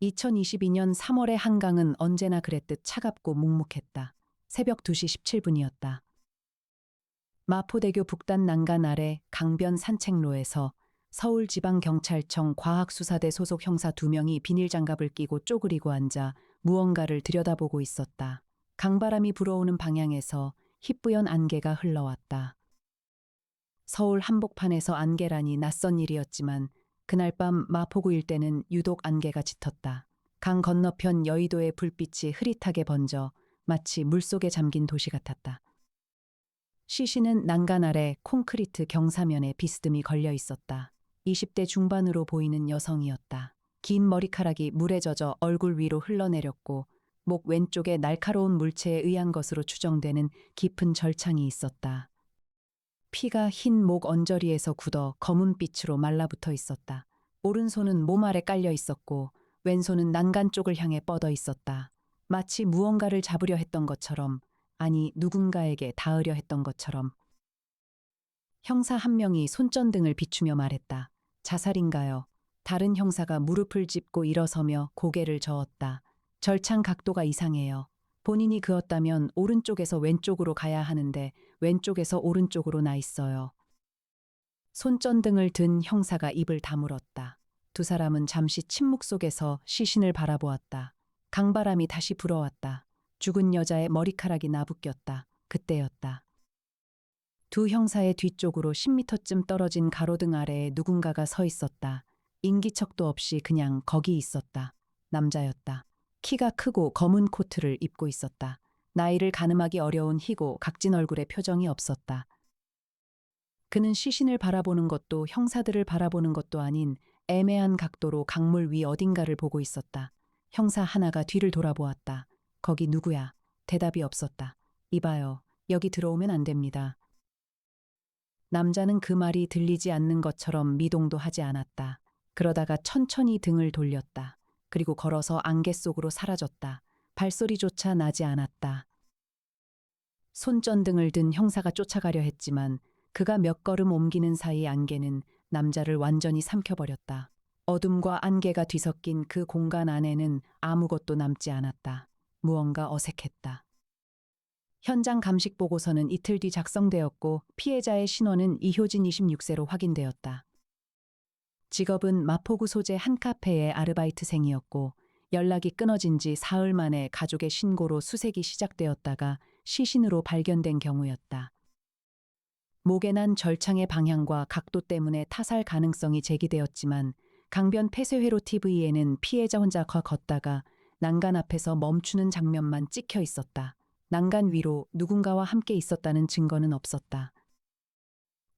2022년 3월의 한강은 언제나 그랬듯 차갑고 묵묵했다. 새벽 2시 17분이었다. 마포대교 북단 난간 아래 강변 산책로에서 서울지방경찰청 과학수사대 소속 형사 2명이 비닐장갑을 끼고 쪼그리고 앉아 무언가를 들여다보고 있었다. 강바람이 불어오는 방향에서 희뿌연 안개가 흘러왔다. 서울 한복판에서 안개라니 낯선 일이었지만 그날 밤 마포구 일대는 유독 안개가 짙었다. 강 건너편 여의도의 불빛이 흐릿하게 번져 마치 물속에 잠긴 도시 같았다. 시신은 난간 아래 콘크리트 경사면에 비스듬히 걸려 있었다. 20대 중반으로 보이는 여성이었다. 긴 머리카락이 물에 젖어 얼굴 위로 흘러내렸고 목 왼쪽에 날카로운 물체에 의한 것으로 추정되는 깊은 절창이 있었다. 피가 흰 목 언저리에서 굳어 검은 빛으로 말라붙어 있었다. 오른손은 몸 아래 깔려 있었고 왼손은 난간 쪽을 향해 뻗어 있었다. 마치 무언가를 잡으려 했던 것처럼, 아니 누군가에게 닿으려 했던 것처럼. 형사 한 명이 손전등을 비추며 말했다. 자살인가요? 다른 형사가 무릎을 짚고 일어서며 고개를 저었다. 절창 각도가 이상해요. 본인이 그었다면 오른쪽에서 왼쪽으로 가야 하는데 왼쪽에서 오른쪽으로 나 있어요. 손전등을 든 형사가 입을 다물었다. 두 사람은 잠시 침묵 속에서 시신을 바라보았다. 강바람이 다시 불어왔다. 죽은 여자의 머리카락이 나부꼈다. 그때였다. 두 형사의 뒤쪽으로 10m쯤 떨어진 가로등 아래에 누군가가 서 있었다. 인기척도 없이 그냥 거기 있었다. 남자였다. 키가 크고 검은 코트를 입고 있었다. 나이를 가늠하기 어려운 희고 각진 얼굴에 표정이 없었다. 그는 시신을 바라보는 것도 형사들을 바라보는 것도 아닌 애매한 각도로 강물 위 어딘가를 보고 있었다. 형사 하나가 뒤를 돌아보았다. 거기 누구야? 대답이 없었다. 이봐요. 여기 들어오면 안 됩니다. 남자는 그 말이 들리지 않는 것처럼 미동도 하지 않았다. 그러다가 천천히 등을 돌렸다. 그리고 걸어서 안개 속으로 사라졌다. 발소리조차 나지 않았다. 손전등을 든 형사가 쫓아가려 했지만 그가 몇 걸음 옮기는 사이 안개는 남자를 완전히 삼켜버렸다. 어둠과 안개가 뒤섞인 그 공간 안에는 아무것도 남지 않았다. 무언가 어색했다. 현장 감식 보고서는 이틀 뒤 작성되었고 피해자의 신원은 이효진 26세로 확인되었다. 직업은 마포구 소재 한 카페의 아르바이트생이었고 연락이 끊어진 지 사흘 만에 가족의 신고로 수색이 시작되었다가 시신으로 발견된 경우였다. 목에 난 절창의 방향과 각도 때문에 타살 가능성이 제기되었지만 강변 폐쇄회로 TV에는 피해자 혼자 걷다가 난간 앞에서 멈추는 장면만 찍혀 있었다. 난간 위로 누군가와 함께 있었다는 증거는 없었다.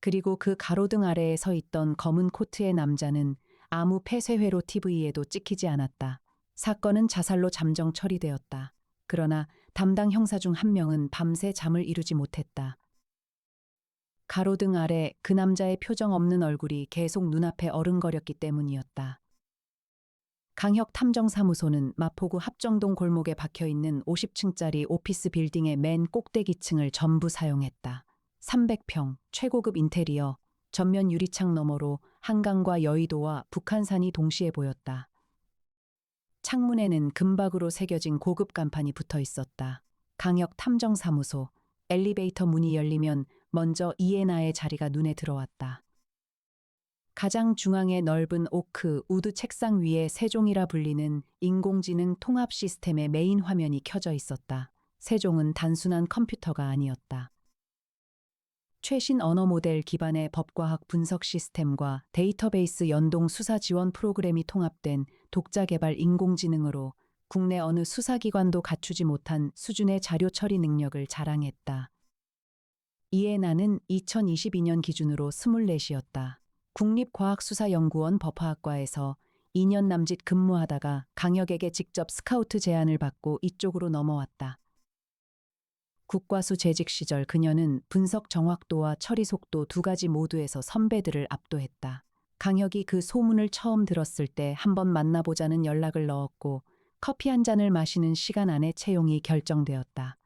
그리고 그 가로등 아래에 서 있던 검은 코트의 남자는 아무 폐쇄회로 TV에도 찍히지 않았다. 사건은 자살로 잠정 처리되었다. 그러나 담당 형사 중 한 명은 밤새 잠을 이루지 못했다. 가로등 아래 그 남자의 표정 없는 얼굴이 계속 눈앞에 어른거렸기 때문이었다. 강혁탐정사무소는 마포구 합정동 골목에 박혀있는 50층짜리 오피스 빌딩의 맨 꼭대기층을 전부 사용했다. 300평, 최고급 인테리어, 전면 유리창 너머로 한강과 여의도와 북한산이 동시에 보였다. 창문에는 금박으로 새겨진 고급 간판이 붙어 있었다. 강혁탐정사무소, 엘리베이터 문이 열리면 먼저 이에나의 자리가 눈에 들어왔다. 가장 중앙의 넓은 오크 우드 책상 위에 세종이라 불리는 인공지능 통합 시스템의 메인 화면이 켜져 있었다. 세종은 단순한 컴퓨터가 아니었다. 최신 언어 모델 기반의 법과학 분석 시스템과 데이터베이스 연동 수사 지원 프로그램이 통합된 독자 개발 인공지능으로 국내 어느 수사기관도 갖추지 못한 수준의 자료 처리 능력을 자랑했다. 이에 나는 2022년 기준으로 24이었다. 국립과학수사연구원 법화학과에서 2년 남짓 근무하다가 강혁에게 직접 스카우트 제안을 받고 이쪽으로 넘어왔다. 국과수 재직 시절 그녀는 분석 정확도와 처리 속도 두 가지 모두에서 선배들을 압도했다. 강혁이 그 소문을 처음 들었을 때 한번 만나보자는 연락을 넣었고 커피 한 잔을 마시는 시간 안에 채용이 결정되었다.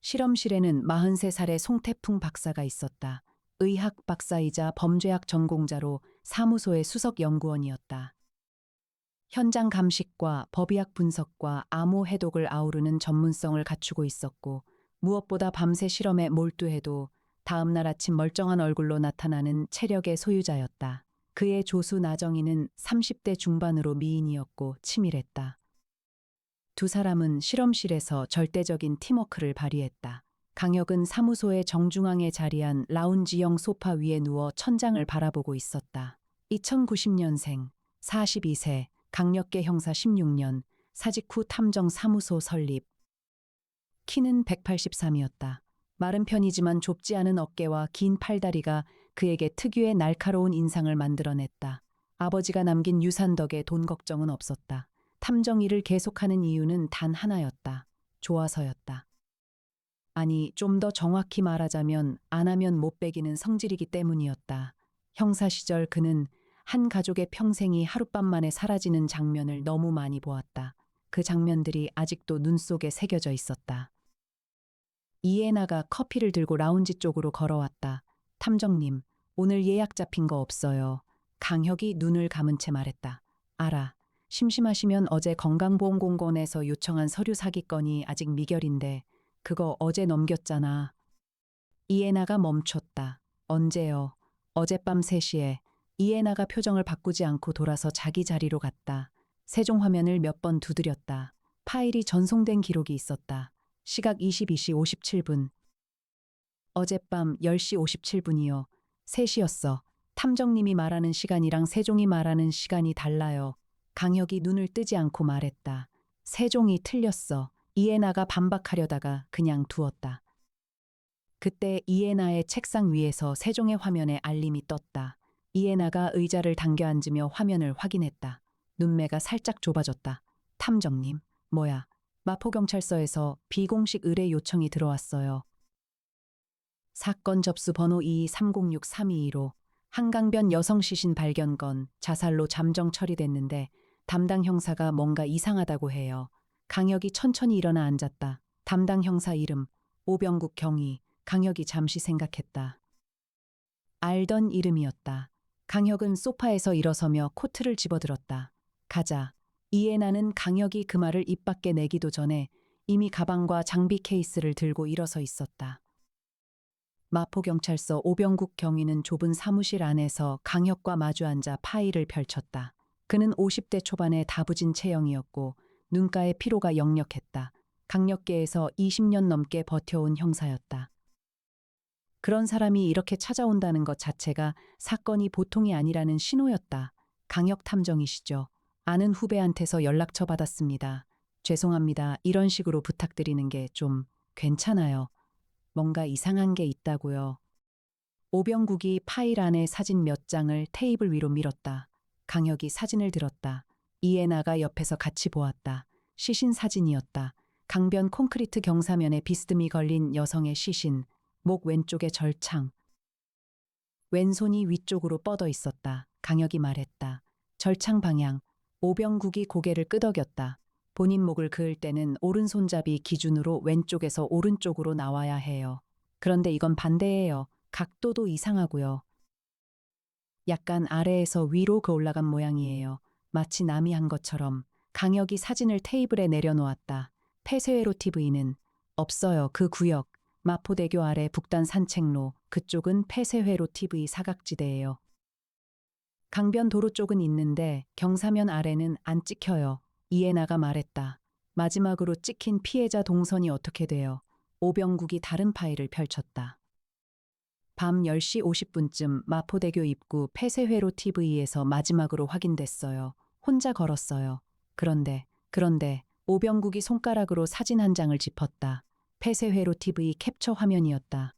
실험실에는 43살의 송태풍 박사가 있었다. 의학 박사이자 범죄학 전공자로 사무소의 수석 연구원이었다. 현장 감식과 법의학 분석과 암호 해독을 아우르는 전문성을 갖추고 있었고 무엇보다 밤새 실험에 몰두해도 다음 날 아침 멀쩡한 얼굴로 나타나는 체력의 소유자였다. 그의 조수 나정희는 30대 중반으로 미인이었고 치밀했다. 두 사람은 실험실에서 절대적인 팀워크를 발휘했다. 강혁은 사무소의 정중앙에 자리한 라운지형 소파 위에 누워 천장을 바라보고 있었다. 2090년생, 42세, 강력계 형사 16년, 사직 후 탐정 사무소 설립. 키는 183이었다. 마른 편이지만 좁지 않은 어깨와 긴 팔다리가 그에게 특유의 날카로운 인상을 만들어냈다. 아버지가 남긴 유산 덕에 돈 걱정은 없었다. 탐정 일을 계속하는 이유는 단 하나였다. 좋아서였다. 아니, 좀 더 정확히 말하자면 안 하면 못 배기는 성질이기 때문이었다. 형사 시절 그는 한 가족의 평생이 하룻밤 만에 사라지는 장면을 너무 많이 보았다. 그 장면들이 아직도 눈 속에 새겨져 있었다. 이해나가 커피를 들고 라운지 쪽으로 걸어왔다. 탐정님, 오늘 예약 잡힌 거 없어요. 강혁이 눈을 감은 채 말했다. 알아. 심심하시면 어제 건강보험공원에서 요청한 서류 사기건이 아직 미결인데 그거 어제 넘겼잖아. 이해나가 멈췄다. 언제요? 어젯밤 3시에. 이해나가 표정을 바꾸지 않고 돌아서 자기 자리로 갔다. 세종 화면을 몇 번 두드렸다. 파일이 전송된 기록이 있었다. 시각 22시 57분. 어젯밤 10시 57분이요. 3시였어. 탐정님이 말하는 시간이랑 세종이 말하는 시간이 달라요. 강혁이 눈을 뜨지 않고 말했다. 세종이 틀렸어. 이해나가 반박하려다가 그냥 두었다. 그때 이해나의 책상 위에서 세종의 화면에 알림이 떴다. 이해나가 의자를 당겨 앉으며 화면을 확인했다. 눈매가 살짝 좁아졌다. 탐정님, 뭐야? 마포경찰서에서 비공식 의뢰 요청이 들어왔어요. 사건 접수 번호 22306322로 한강변 여성 시신 발견 건 자살로 잠정 처리됐는데 담당 형사가 뭔가 이상하다고 해요. 강혁이 천천히 일어나 앉았다. 담당 형사 이름 오병국 경위. 강혁이 잠시 생각했다. 알던 이름이었다. 강혁은 소파에서 일어서며 코트를 집어들었다. 가자. 이해나는 강혁이 그 말을 입 밖에 내기도 전에 이미 가방과 장비 케이스를 들고 일어서 있었다. 마포경찰서 오병국 경위는 좁은 사무실 안에서 강혁과 마주 앉아 파일을 펼쳤다. 그는 50대 초반의 다부진 체형이었고 눈가에 피로가 역력했다. 강력계에서 20년 넘게 버텨온 형사였다. 그런 사람이 이렇게 찾아온다는 것 자체가 사건이 보통이 아니라는 신호였다. 강혁 탐정이시죠. 아는 후배한테서 연락처 받았습니다. 죄송합니다. 이런 식으로 부탁드리는 게 좀 괜찮아요. 뭔가 이상한 게 있다고요. 오병국이 파일 안에 사진 몇 장을 테이블 위로 밀었다. 강혁이 사진을 들었다. 이해나가 옆에서 같이 보았다. 시신 사진이었다. 강변 콘크리트 경사면에 비스듬히 걸린 여성의 시신, 목 왼쪽에 절창. 왼손이 위쪽으로 뻗어 있었다. 강혁이 말했다. 절창 방향. 오병국이 고개를 끄덕였다. 본인 목을 그을 때는 오른손잡이 기준으로 왼쪽에서 오른쪽으로 나와야 해요. 그런데 이건 반대예요. 각도도 이상하고요. 약간 아래에서 위로 올라간 모양이에요. 마치 남이 한 것처럼. 강혁이 사진을 테이블에 내려놓았다. 폐쇄회로 TV는 없어요. 그 구역. 마포대교 아래 북단 산책로. 그쪽은 폐쇄회로 TV 사각지대예요. 강변 도로 쪽은 있는데 경사면 아래는 안 찍혀요. 이해나가 말했다. 마지막으로 찍힌 피해자 동선이 어떻게 돼요? 오병국이 다른 파일을 펼쳤다. 밤 10시 50분쯤 마포대교 입구 폐쇄회로 TV에서 마지막으로 확인됐어요. 혼자 걸었어요. 그런데 오병국이 손가락으로 사진 한 장을 짚었다. 폐쇄회로 TV 캡처 화면이었다.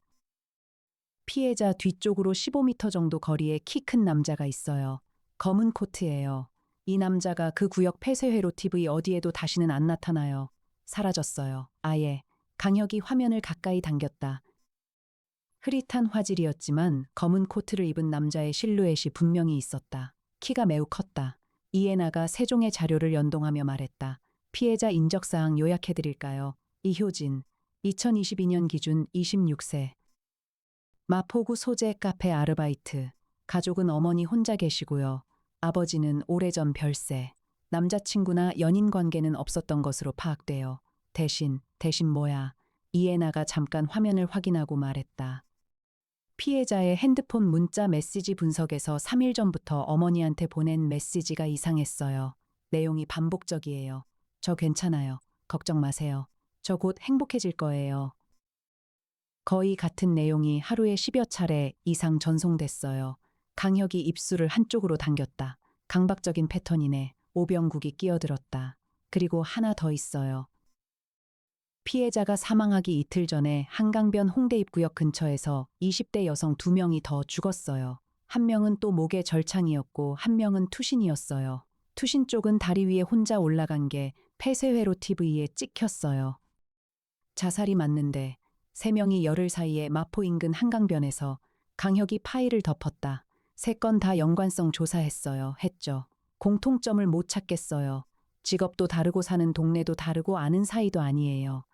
피해자 뒤쪽으로 15m 정도 거리에 키 큰 남자가 있어요. 검은 코트예요. 이 남자가 그 구역 폐쇄회로 TV 어디에도 다시는 안 나타나요. 사라졌어요. 아예. 강혁이 화면을 가까이 당겼다. 흐릿한 화질이었지만 검은 코트를 입은 남자의 실루엣이 분명히 있었다. 키가 매우 컸다. 이해나가 세종의 자료를 연동하며 말했다. 피해자 인적사항 요약해드릴까요? 이효진, 2022년 기준 26세. 마포구 소재 카페 아르바이트. 가족은 어머니 혼자 계시고요. 아버지는 오래전 별세. 남자친구나 연인 관계는 없었던 것으로 파악되어 대신 뭐야? 이해나가 잠깐 화면을 확인하고 말했다. 피해자의 핸드폰 문자 메시지 분석에서 3일 전부터 어머니한테 보낸 메시지가 이상했어요. 내용이 반복적이에요. 저 괜찮아요. 걱정 마세요. 저 곧 행복해질 거예요. 거의 같은 내용이 하루에 10여 차례 이상 전송됐어요. 강혁이 입술을 한쪽으로 당겼다. 강박적인 패턴이네. 오병국이 끼어들었다. 그리고 하나 더 있어요. 피해자가 사망하기 이틀 전에 한강변 홍대 입구역 근처에서 20대 여성 2명이 더 죽었어요. 한 명은 또 목에 절창이었고 한 명은 투신이었어요. 투신 쪽은 다리 위에 혼자 올라간 게 폐쇄회로 TV에 찍혔어요. 자살이 맞는데 3명이 열흘 사이에 마포 인근 한강변에서 강혁이 파일을 덮었다. 3건 다 연관성 조사했어요. 했죠. 공통점을 못 찾겠어요. 직업도 다르고 사는 동네도 다르고 아는 사이도 아니에요.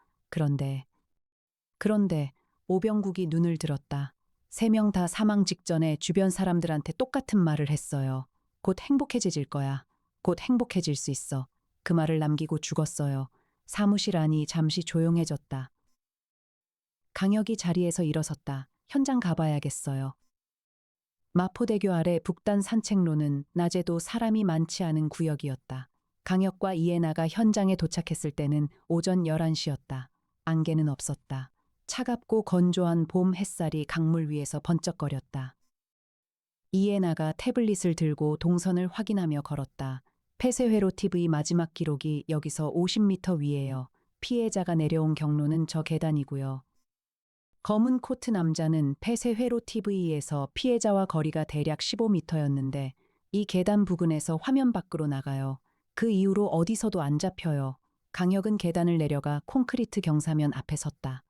그런데 오병국이 눈을 들었다. 3명 다 사망 직전에 주변 사람들한테 똑같은 말을 했어요. 곧 행복해질 거야. 곧 행복해질 수 있어. 그 말을 남기고 죽었어요. 사무실 안이 잠시 조용해졌다. 강혁이 자리에서 일어섰다. 현장 가봐야겠어요. 마포대교 아래 북단 산책로는 낮에도 사람이 많지 않은 구역이었다. 강혁과 이해나가 현장에 도착했을 때는 오전 11시였다. 안개는 없었다. 차갑고 건조한 봄 햇살이 강물 위에서 번쩍거렸다. 이해나가 태블릿을 들고 동선을 확인하며 걸었다. 폐쇄회로 TV 마지막 기록이 여기서 50m 위에요. 피해자가 내려온 경로는 저 계단이고요. 검은 코트 남자는 폐쇄회로 TV에서 피해자와 거리가 대략 15m였는데 이 계단 부근에서 화면 밖으로 나가요. 그 이후로 어디서도 안 잡혀요. 강혁은 계단을 내려가 콘크리트 경사면 앞에 섰다.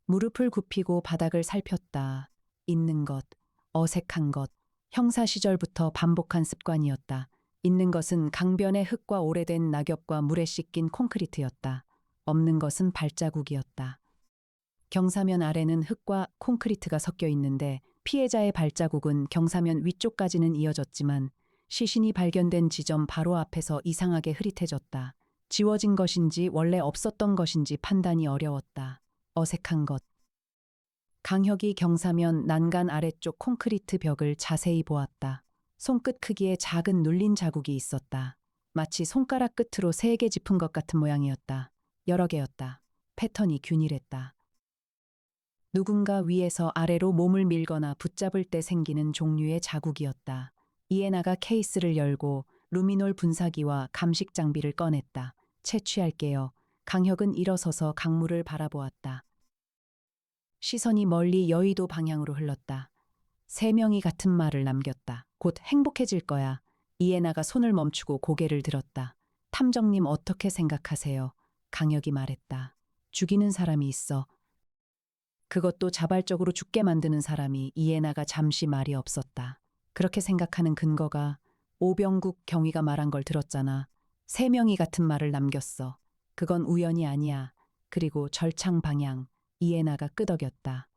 무릎을 굽히고 바닥을 살폈다. 있는 것, 어색한 것, 형사 시절부터 반복한 습관이었다. 있는 것은 강변의 흙과 오래된 낙엽과 물에 씻긴 콘크리트였다. 없는 것은 발자국이었다. 경사면 아래는 흙과 콘크리트가 섞여 있는데 피해자의 발자국은 경사면 위쪽까지는 이어졌지만 시신이 발견된 지점 바로 앞에서 이상하게 흐릿해졌다. 지워진 것인지 원래 없었던 것인지 판단이 어려웠다. 어색한 것. 강혁이 경사면 난간 아래쪽 콘크리트 벽을 자세히 보았다. 손끝 크기의 작은 눌린 자국이 있었다. 마치 손가락 끝으로 3개 짚은 것 같은 모양이었다. 여러 개였다. 패턴이 균일했다. 누군가 위에서 아래로 몸을 밀거나 붙잡을 때 생기는 종류의 자국이었다. 이해나가 케이스를 열고 루미놀 분사기와 감식 장비를 꺼냈다. 채취할게요. 강혁은 일어서서 강물을 바라보았다. 시선이 멀리 여의도 방향으로 흘렀다. 3명이 같은 말을 남겼다. 곧 행복해질 거야. 이해나가 손을 멈추고 고개를 들었다. 탐정님 어떻게 생각하세요? 강혁이 말했다. 죽이는 사람이 있어. 그것도 자발적으로 죽게 만드는 사람이. 이해나가 잠시 말이 없었다. 그렇게 생각하는 근거가 오병국 경위가 말한 걸 들었잖아. 3명이 같은 말을 남겼어. 그건 우연이 아니야. 그리고 절창 방향. 이해나가 끄덕였다.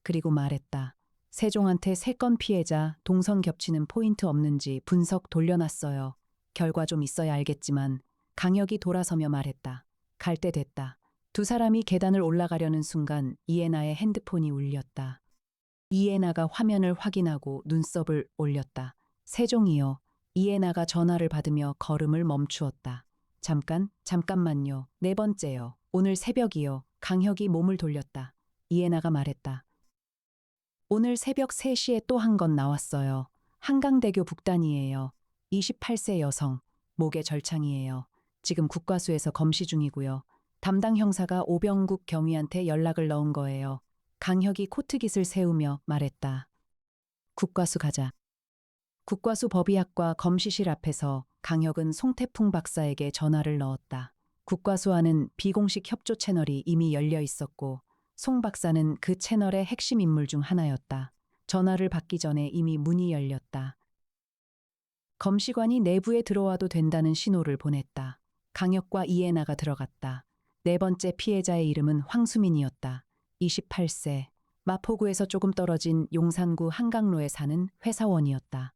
그리고 말했다. 세종한테 3건 피해자 동선 겹치는 포인트 없는지 분석 돌려놨어요. 결과 좀 있어야 알겠지만 강혁이 돌아서며 말했다. 갈 때 됐다. 2사람이 계단을 올라가려는 순간 이해나의 핸드폰이 울렸다. 이해나가 화면을 확인하고 눈썹을 올렸다. 세종이요. 이해나가 전화를 받으며 걸음을 멈추었다. 잠깐만요. 4번째요. 오늘 새벽이요. 강혁이 몸을 돌렸다. 이해나가 말했다. 오늘 새벽 3시에 또 한 건 나왔어요. 한강대교 북단이에요. 28세 여성. 목에 절창이에요. 지금 국과수에서 검시 중이고요. 담당 형사가 오병국 경위한테 연락을 넣은 거예요. 강혁이 코트깃을 세우며 말했다. 국과수 가자. 국과수 법의학과 검시실 앞에서 강혁은 송태풍 박사에게 전화를 넣었다. 국과수 안은 비공식 협조 채널이 이미 열려 있었고 송 박사는 그 채널의 핵심 인물 중 하나였다. 전화를 받기 전에 이미 문이 열렸다. 검시관이 내부에 들어와도 된다는 신호를 보냈다. 강혁과 이해나가 들어갔다. 4번째 피해자의 이름은 황수민이었다. 28세. 마포구에서 조금 떨어진 용산구 한강로에 사는 회사원이었다.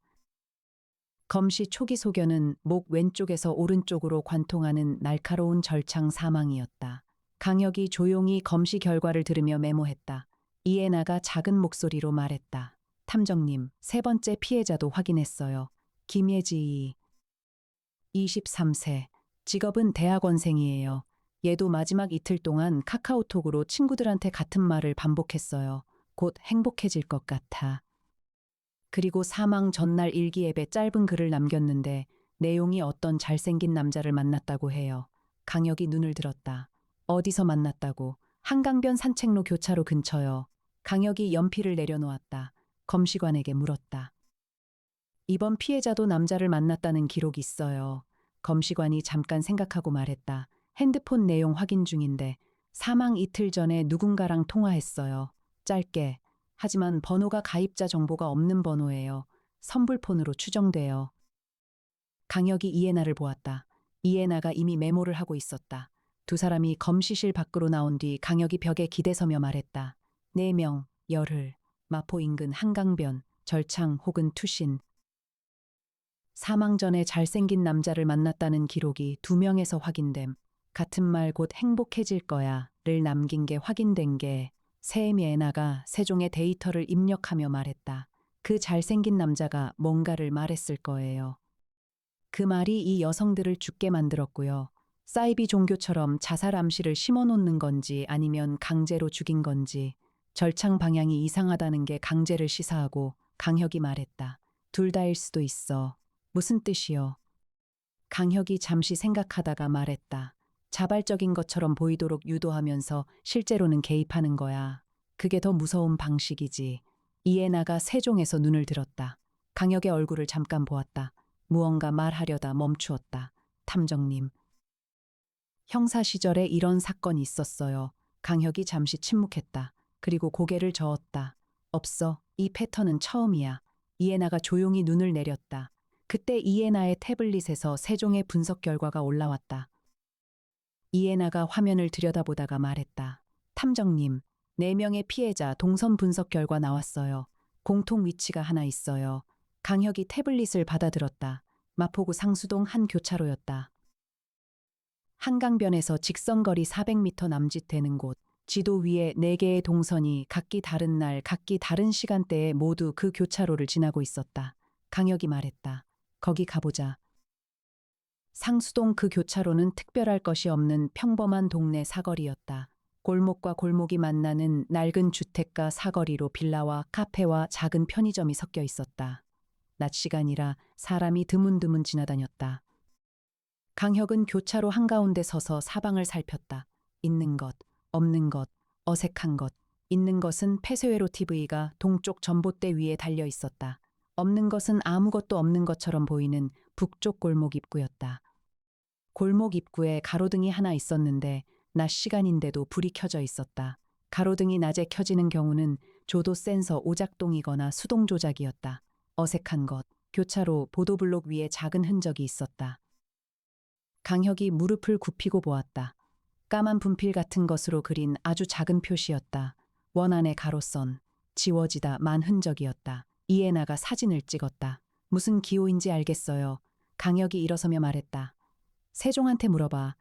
검시 초기 소견은 목 왼쪽에서 오른쪽으로 관통하는 날카로운 절창 사망이었다. 강혁이 조용히 검시 결과를 들으며 메모했다. 이해나가 작은 목소리로 말했다. 탐정님, 세 번째 피해자도 확인했어요. 김예지, 23세. 직업은 대학원생이에요. 얘도 마지막 이틀 동안 카카오톡으로 친구들한테 같은 말을 반복했어요. 곧 행복해질 것 같아. 그리고 사망 전날 일기 앱에 짧은 글을 남겼는데 내용이 어떤 잘생긴 남자를 만났다고 해요. 강혁이 눈을 들었다. 어디서 만났다고? 한강변 산책로 교차로 근처요. 강혁이 연필을 내려놓았다. 검시관에게 물었다. 이번 피해자도 남자를 만났다는 기록이 있어요. 검시관이 잠깐 생각하고 말했다. 핸드폰 내용 확인 중인데 사망 이틀 전에 누군가랑 통화했어요. 짧게. 하지만 번호가 가입자 정보가 없는 번호예요. 선불폰으로 추정돼요. 강혁이 이해나를 보았다. 이해나가 이미 메모를 하고 있었다. 두 사람이 검시실 밖으로 나온 뒤 강혁이 벽에 기대서며 말했다. 4명, 열흘, 마포 인근 한강변, 절창 혹은 투신. 사망 전에 잘생긴 남자를 만났다는 기록이 2명에서 확인됨. 같은 말 곧 행복해질 거야를 남긴 게 확인된 게 세미에나가 세종의 데이터를 입력하며 말했다. 그 잘생긴 남자가 뭔가를 말했을 거예요. 그 말이 이 여성들을 죽게 만들었고요. 사이비 종교처럼 자살 암시를 심어놓는 건지 아니면 강제로 죽인 건지 절창 방향이 이상하다는 게 강제를 시사하고 강혁이 말했다. 둘 다일 수도 있어. 무슨 뜻이요? 강혁이 잠시 생각하다가 말했다. 자발적인 것처럼 보이도록 유도하면서 실제로는 개입하는 거야. 그게 더 무서운 방식이지. 이해나가 세종에서 눈을 들었다. 강혁의 얼굴을 잠깐 보았다. 무언가 말하려다 멈추었다. 탐정님. 형사 시절에 이런 사건이 있었어요. 강혁이 잠시 침묵했다. 그리고 고개를 저었다. 없어. 이 패턴은 처음이야. 이해나가 조용히 눈을 내렸다. 그때 이해나의 태블릿에서 세종의 분석 결과가 올라왔다. 이해나가 화면을 들여다보다가 말했다. 탐정님, 4명의 피해자 동선 분석 결과 나왔어요. 공통 위치가 하나 있어요. 강혁이 태블릿을 받아들었다. 마포구 상수동 한 교차로였다. 한강변에서 직선거리 400m 남짓 되는 곳. 지도 위에 4개의 동선이 각기 다른 날, 각기 다른 시간대에 모두 그 교차로를 지나고 있었다. 강혁이 말했다. 거기 가보자. 상수동 그 교차로는 특별할 것이 없는 평범한 동네 사거리였다. 골목과 골목이 만나는 낡은 주택가 사거리로 빌라와 카페와 작은 편의점이 섞여 있었다. 낮 시간이라 사람이 드문드문 지나다녔다. 강혁은 교차로 한가운데 서서 사방을 살폈다. 있는 것, 없는 것, 어색한 것. 있는 것은 폐쇄회로 TV가 동쪽 전봇대 위에 달려 있었다. 없는 것은 아무것도 없는 것처럼 보이는 북쪽 골목 입구였다. 골목 입구에 가로등이 하나 있었는데 낮 시간인데도 불이 켜져 있었다. 가로등이 낮에 켜지는 경우는 조도 센서 오작동이거나 수동 조작이었다. 어색한 것, 교차로 보도블록 위에 작은 흔적이 있었다. 강혁이 무릎을 굽히고 보았다. 까만 분필 같은 것으로 그린 아주 작은 표시였다. 원안의 가로선, 지워지다 만 흔적이었다. 이해나가 사진을 찍었다. 무슨 기호인지 알겠어요. 강혁이 일어서며 말했다. 세종한테 물어봐.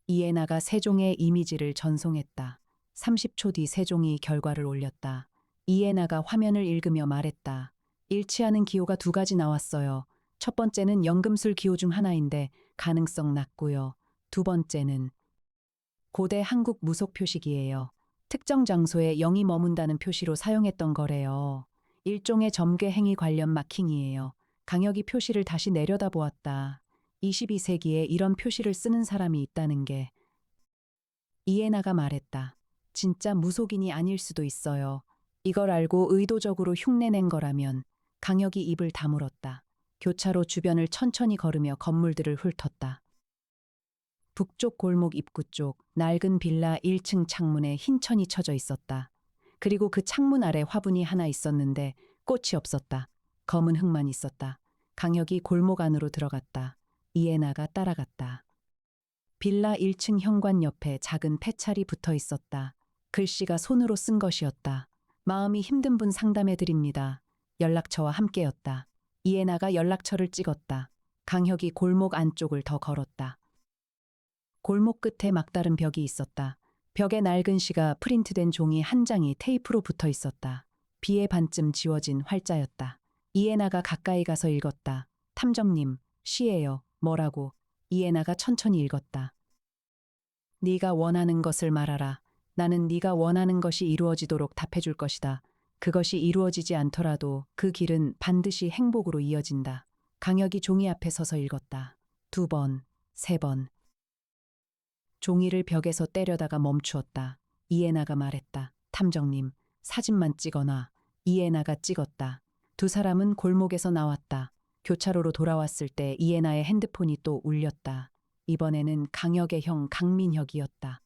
이해나가 세종의 이미지를 전송했다. 30초 뒤 세종이 결과를 올렸다. 이해나가 화면을 읽으며 말했다. 일치하는 기호가 2가지 나왔어요. 첫 번째는 연금술 기호 중 하나인데 가능성 낮고요. 두 번째는 고대 한국 무속 표식이에요. 특정 장소에 0이 머문다는 표시로 사용했던 거래요. 일종의 점괘 행위 관련 마킹이에요. 강혁이 표시를 다시 내려다보았다. 22세기에 이런 표시를 쓰는 사람이 있다는 게. 이해나가 말했다. 진짜 무속인이 아닐 수도 있어요. 이걸 알고 의도적으로 흉내낸 거라면. 강혁이 입을 다물었다. 교차로 주변을 천천히 걸으며 건물들을 훑었다. 북쪽 골목 입구 쪽 낡은 빌라 1층 창문에 흰 천이 쳐져 있었다. 그리고 그 창문 아래 화분이 하나 있었는데 꽃이 없었다. 검은 흙만 있었다. 강혁이 골목 안으로 들어갔다. 이해나가 따라갔다. 빌라 1층 현관 옆에 작은 폐찰이 붙어 있었다. 글씨가 손으로 쓴 것이었다. 마음이 힘든 분 상담해드립니다. 연락처와 함께였다. 이해나가 연락처를 찍었다. 강혁이 골목 안쪽을 더 걸었다. 골목 끝에 막다른 벽이 있었다. 벽에 낡은 시가 프린트된 종이 한 장이 테이프로 붙어 있었다. 비에 반쯤 지워진 활자였다. 이해나가 가까이 가서 읽었다. 탐정님, 시예요. 뭐라고? 이해나가 천천히 읽었다. 네가 원하는 것을 말하라. 나는 네가 원하는 것이 이루어지도록 답해줄 것이다. 그것이 이루어지지 않더라도 그 길은 반드시 행복으로 이어진다. 강혁이 종이 앞에 서서 읽었다. 2번, 3번. 종이를 벽에서 때려다가 멈추었다. 이해나가 말했다. 탐정님, 사진만 찍어놔. 이해나가 찍었다. 두 사람은 골목에서 나왔다. 교차로로 돌아왔을 때 이해나의 핸드폰이 또 울렸다. 이번에는 강혁의 형 강민혁이었다.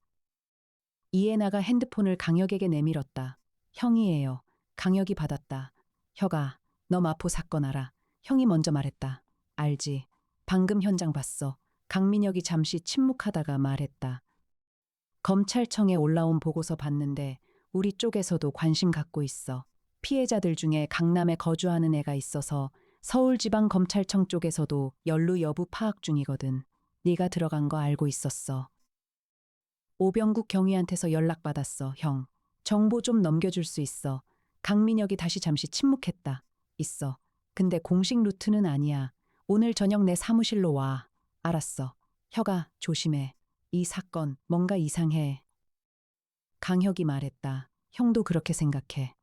이해나가 핸드폰을 강혁에게 내밀었다. 형이에요. 강혁이 받았다. 혁아, 너 마포 사건 알아? 형이 먼저 말했다. 알지. 방금 현장 봤어. 강민혁이 잠시 침묵하다가 말했다. 검찰청에 올라온 보고서 봤는데 우리 쪽에서도 관심 갖고 있어. 피해자들 중에 강남에 거주하는 애가 있어서 서울지방검찰청 쪽에서도 연루 여부 파악 중이거든. 네가 들어간 거 알고 있었어. 오병국 경위한테서 연락받았어, 형. 정보 좀 넘겨줄 수 있어. 강민혁이 다시 잠시 침묵했다. 있어. 근데 공식 루트는 아니야. 오늘 저녁 내 사무실로 와. 알았어. 혁아, 조심해. 이 사건 뭔가 이상해. 강혁이 말했다. 형도 그렇게 생각해.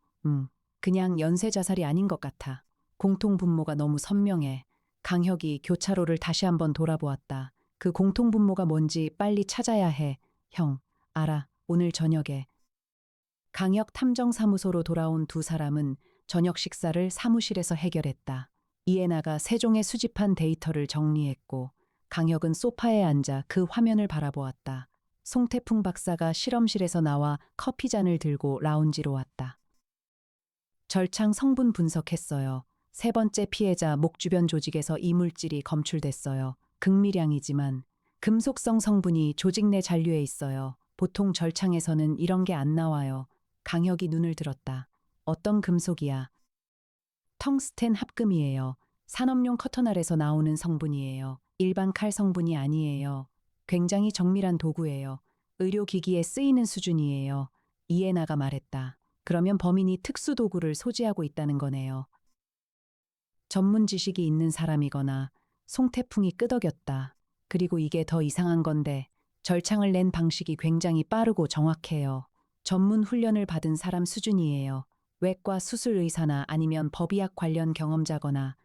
그냥 연쇄 자살이 아닌 것 같아. 공통분모가 너무 선명해. 강혁이 교차로를 다시 한번 돌아보았다. 그 공통분모가 뭔지 빨리 찾아야 해. 형, 알아. 오늘 저녁에. 강혁 탐정사무소로 돌아온 두 사람은 저녁 식사를 사무실에서 해결했다. 이해나가 세종에 수집한 데이터를 정리했고 강혁은 소파에 앉아 그 화면을 바라보았다. 송태풍 박사가 실험실에서 나와 커피잔을 들고 라운지로 왔다. 절창 성분 분석했어요. 세 번째 피해자 목 주변 조직에서 이물질이 검출됐어요. 극미량이지만 금속성 성분이 조직 내 잔류에 있어요. 보통 절창에서는 이런 게 안 나와요. 강혁이 눈을 들었다. 어떤 금속이야? 텅스텐 합금이에요. 산업용 커터날에서 나오는 성분이에요. 일반 칼 성분이 아니에요. 굉장히 정밀한 도구예요. 의료기기에 쓰이는 수준이에요. 이해나가 말했다. 그러면 범인이 특수 도구를 소지하고 있다는 거네요. 전문 지식이 있는 사람이거나 송태풍이 끄덕였다. 그리고 이게 더 이상한 건데 절창을 낸 방식이 굉장히 빠르고 정확해요. 전문 훈련을 받은 사람 수준이에요. 외과 수술 의사나 아니면 법의학 관련 경험자거나.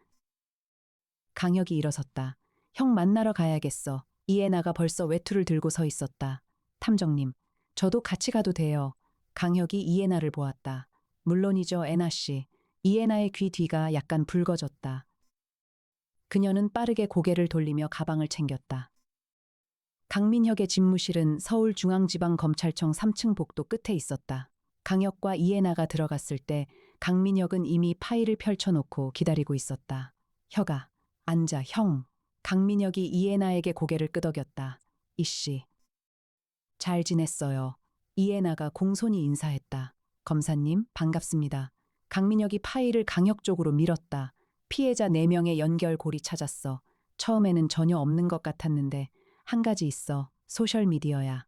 강혁이 일어섰다. 형 만나러 가야겠어. 이해나가 벌써 외투를 들고 서 있었다. 탐정님, 저도 같이 가도 돼요. 강혁이 이해나를 보았다. 물론이죠, 애나 씨. 이해나의 귀 뒤가 약간 붉어졌다. 그녀는 빠르게 고개를 돌리며 가방을 챙겼다. 강민혁의 집무실은 서울중앙지방검찰청 3층 복도 끝에 있었다. 강혁과 이해나가 들어갔을 때 강민혁은 이미 파일을 펼쳐놓고 기다리고 있었다. 혁아, 앉아, 형. 강민혁이 이해나에게 고개를 끄덕였다. 이씨. 잘 지냈어요. 이해나가 공손히 인사했다. 검사님, 반갑습니다. 강민혁이 파일을 강혁 쪽으로 밀었다. 피해자 4명의 연결고리 찾았어. 처음에는 전혀 없는 것 같았는데 한 가지 있어. 소셜미디어야.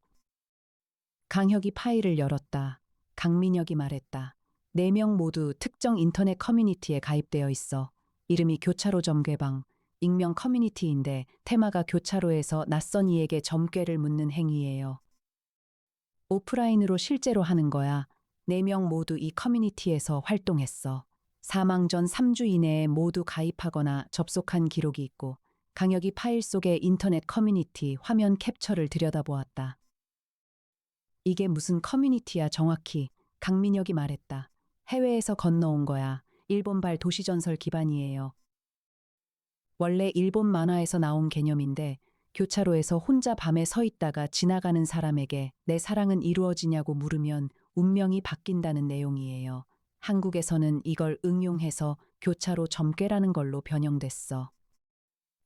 강혁이 파일을 열었다. 강민혁이 말했다. 4명 모두 특정 인터넷 커뮤니티에 가입되어 있어. 이름이 교차로 점괘방. 익명 커뮤니티인데 테마가 교차로에서 낯선 이에게 점괘를 묻는 행위예요. 오프라인으로 실제로 하는 거야. 4명 모두 이 커뮤니티에서 활동했어. 사망 전 3주 이내에 모두 가입하거나 접속한 기록이 있고 강혁이 파일 속의 인터넷 커뮤니티 화면 캡처를 들여다보았다. 이게 무슨 커뮤니티야 정확히. 강민혁이 말했다. 해외에서 건너온 거야. 일본발 도시전설 기반이에요. 원래 일본 만화에서 나온 개념인데 교차로에서 혼자 밤에 서 있다가 지나가는 사람에게 내 사랑은 이루어지냐고 물으면 운명이 바뀐다는 내용이에요. 한국에서는 이걸 응용해서 교차로 점괘라는 걸로 변형됐어.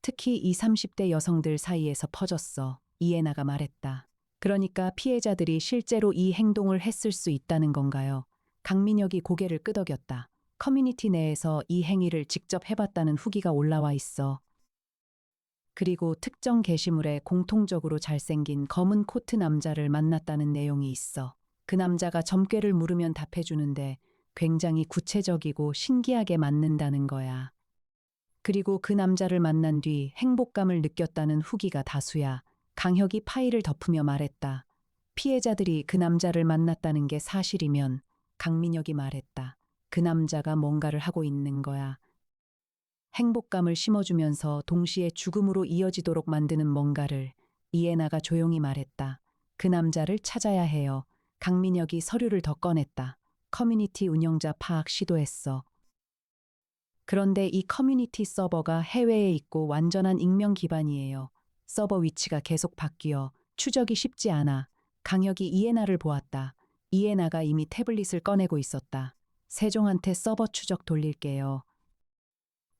특히 20, 30대 여성들 사이에서 퍼졌어. 이해나가 말했다. 그러니까 피해자들이 실제로 이 행동을 했을 수 있다는 건가요? 강민혁이 고개를 끄덕였다. 커뮤니티 내에서 이 행위를 직접 해봤다는 후기가 올라와 있어. 그리고 특정 게시물에 공통적으로 잘생긴 검은 코트 남자를 만났다는 내용이 있어. 그 남자가 점괘를 물으면 답해주는데 굉장히 구체적이고 신기하게 맞는다는 거야. 그리고 그 남자를 만난 뒤 행복감을 느꼈다는 후기가 다수야. 강혁이 파일을 덮으며 말했다. 피해자들이 그 남자를 만났다는 게 사실이면 강민혁이 말했다. 그 남자가 뭔가를 하고 있는 거야. 행복감을 심어주면서 동시에 죽음으로 이어지도록 만드는 뭔가를. 이해나가 조용히 말했다. 그 남자를 찾아야 해요. 강민혁이 서류를 더 꺼냈다. 커뮤니티 운영자 파악 시도했어. 그런데 이 커뮤니티 서버가 해외에 있고 완전한 익명 기반이에요. 서버 위치가 계속 바뀌어 추적이 쉽지 않아. 강혁이 이해나를 보았다. 이해나가 이미 태블릿을 꺼내고 있었다. 세종한테 서버 추적 돌릴게요.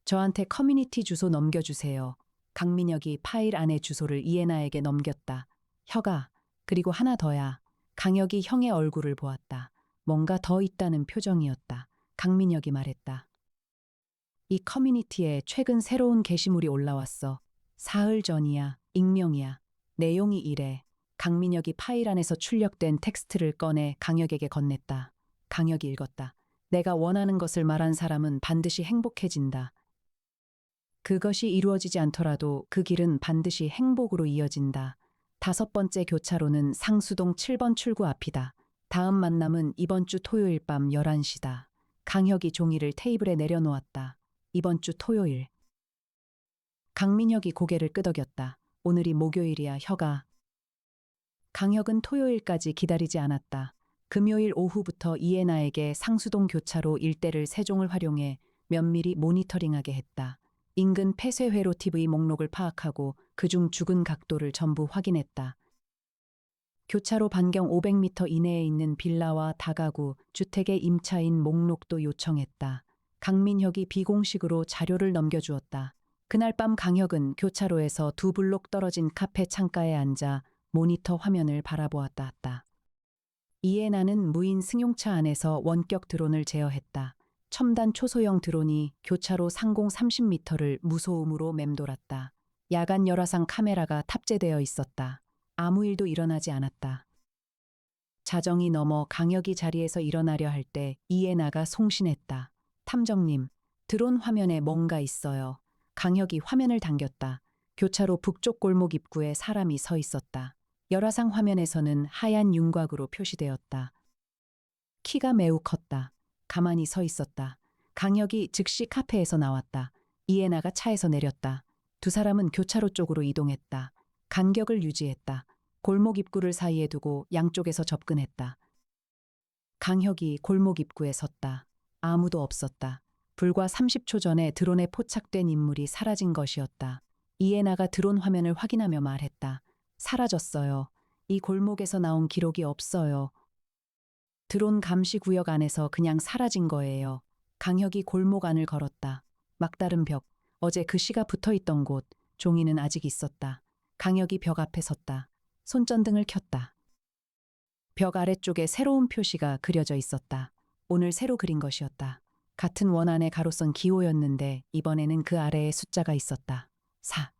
저한테 커뮤니티 주소 넘겨주세요. 강민혁이 파일 안의 주소를 이해나에게 넘겼다. 혀가, 그리고 하나 더야. 강혁이 형의 얼굴을 보았다. 뭔가 더 있다는 표정이었다. 강민혁이 말했다. 이 커뮤니티에 최근 새로운 게시물이 올라왔어. 사흘 전이야. 익명이야. 내용이 이래. 강민혁이 파일 안에서 출력된 텍스트를 꺼내 강혁에게 건넸다. 강혁이 읽었다. 내가 원하는 것을 말한 사람은 반드시 행복해진다. 그것이 이루어지지 않더라도 그 길은 반드시 행복으로 이어진다. 5번째 교차로는 상수동 7번 출구 앞이다. 다음 만남은 이번 주 토요일 밤 11시다. 강혁이 종이를 테이블에 내려놓았다. 이번 주 토요일. 강민혁이 고개를 끄덕였다. 오늘이 목요일이야, 혀가. 강혁은 토요일까지 기다리지 않았다. 금요일 오후부터 이해나에게 상수동 교차로 일대를 세종을 활용해 면밀히 모니터링하게 했다. 인근 폐쇄회로 TV 목록을 파악하고 그중 죽은 각도를 전부 확인했다. 교차로 반경 500m 이내에 있는 빌라와 다가구, 주택의 임차인 목록도 요청했다. 강민혁이 비공식으로 자료를 넘겨주었다. 그날 밤 강혁은 교차로에서 2블록 떨어진 카페 창가에 앉아 모니터 화면을 바라보았다. 이해나는 무인 승용차 안에서 원격 드론을 제어했다. 첨단 초소형 드론이 교차로 상공 30m를 무소음으로 맴돌았다. 야간 열화상 카메라가 탑재되어 있었다. 아무 일도 일어나지 않았다. 자정이 넘어 강혁이 자리에서 일어나려 할 때 이해나가 송신했다. 탐정님, 드론 화면에 뭔가 있어요. 강혁이 화면을 당겼다. 교차로 북쪽 골목 입구에 사람이 서 있었다. 열화상 화면에서는 하얀 윤곽으로 표시되었다. 키가 매우 컸다. 가만히 서 있었다. 강혁이 즉시 카페에서 나왔다. 이해나가 차에서 내렸다. 두 사람은 교차로 쪽으로 이동했다. 간격을 유지했다. 골목 입구를 사이에 두고 양쪽에서 접근했다. 강혁이 골목 입구에 섰다. 아무도 없었다. 불과 30초 전에 드론에 포착된 인물이 사라진 것이었다. 이해나가 드론 화면을 확인하며 말했다. 사라졌어요. 이 골목에서 나온 기록이 없어요. 드론 감시 구역 안에서 그냥 사라진 거예요. 강혁이 골목 안을 걸었다. 막다른 벽, 어제 글씨가 붙어있던 곳, 종이는 아직 있었다. 강혁이 벽 앞에 섰다. 손전등을 켰다. 벽 아래쪽에 새로운 표시가 그려져 있었다. 오늘 새로 그린 것이었다. 같은 원안의 가로선 기호였는데 이번에는 그 아래에 숫자가 있었다. 4.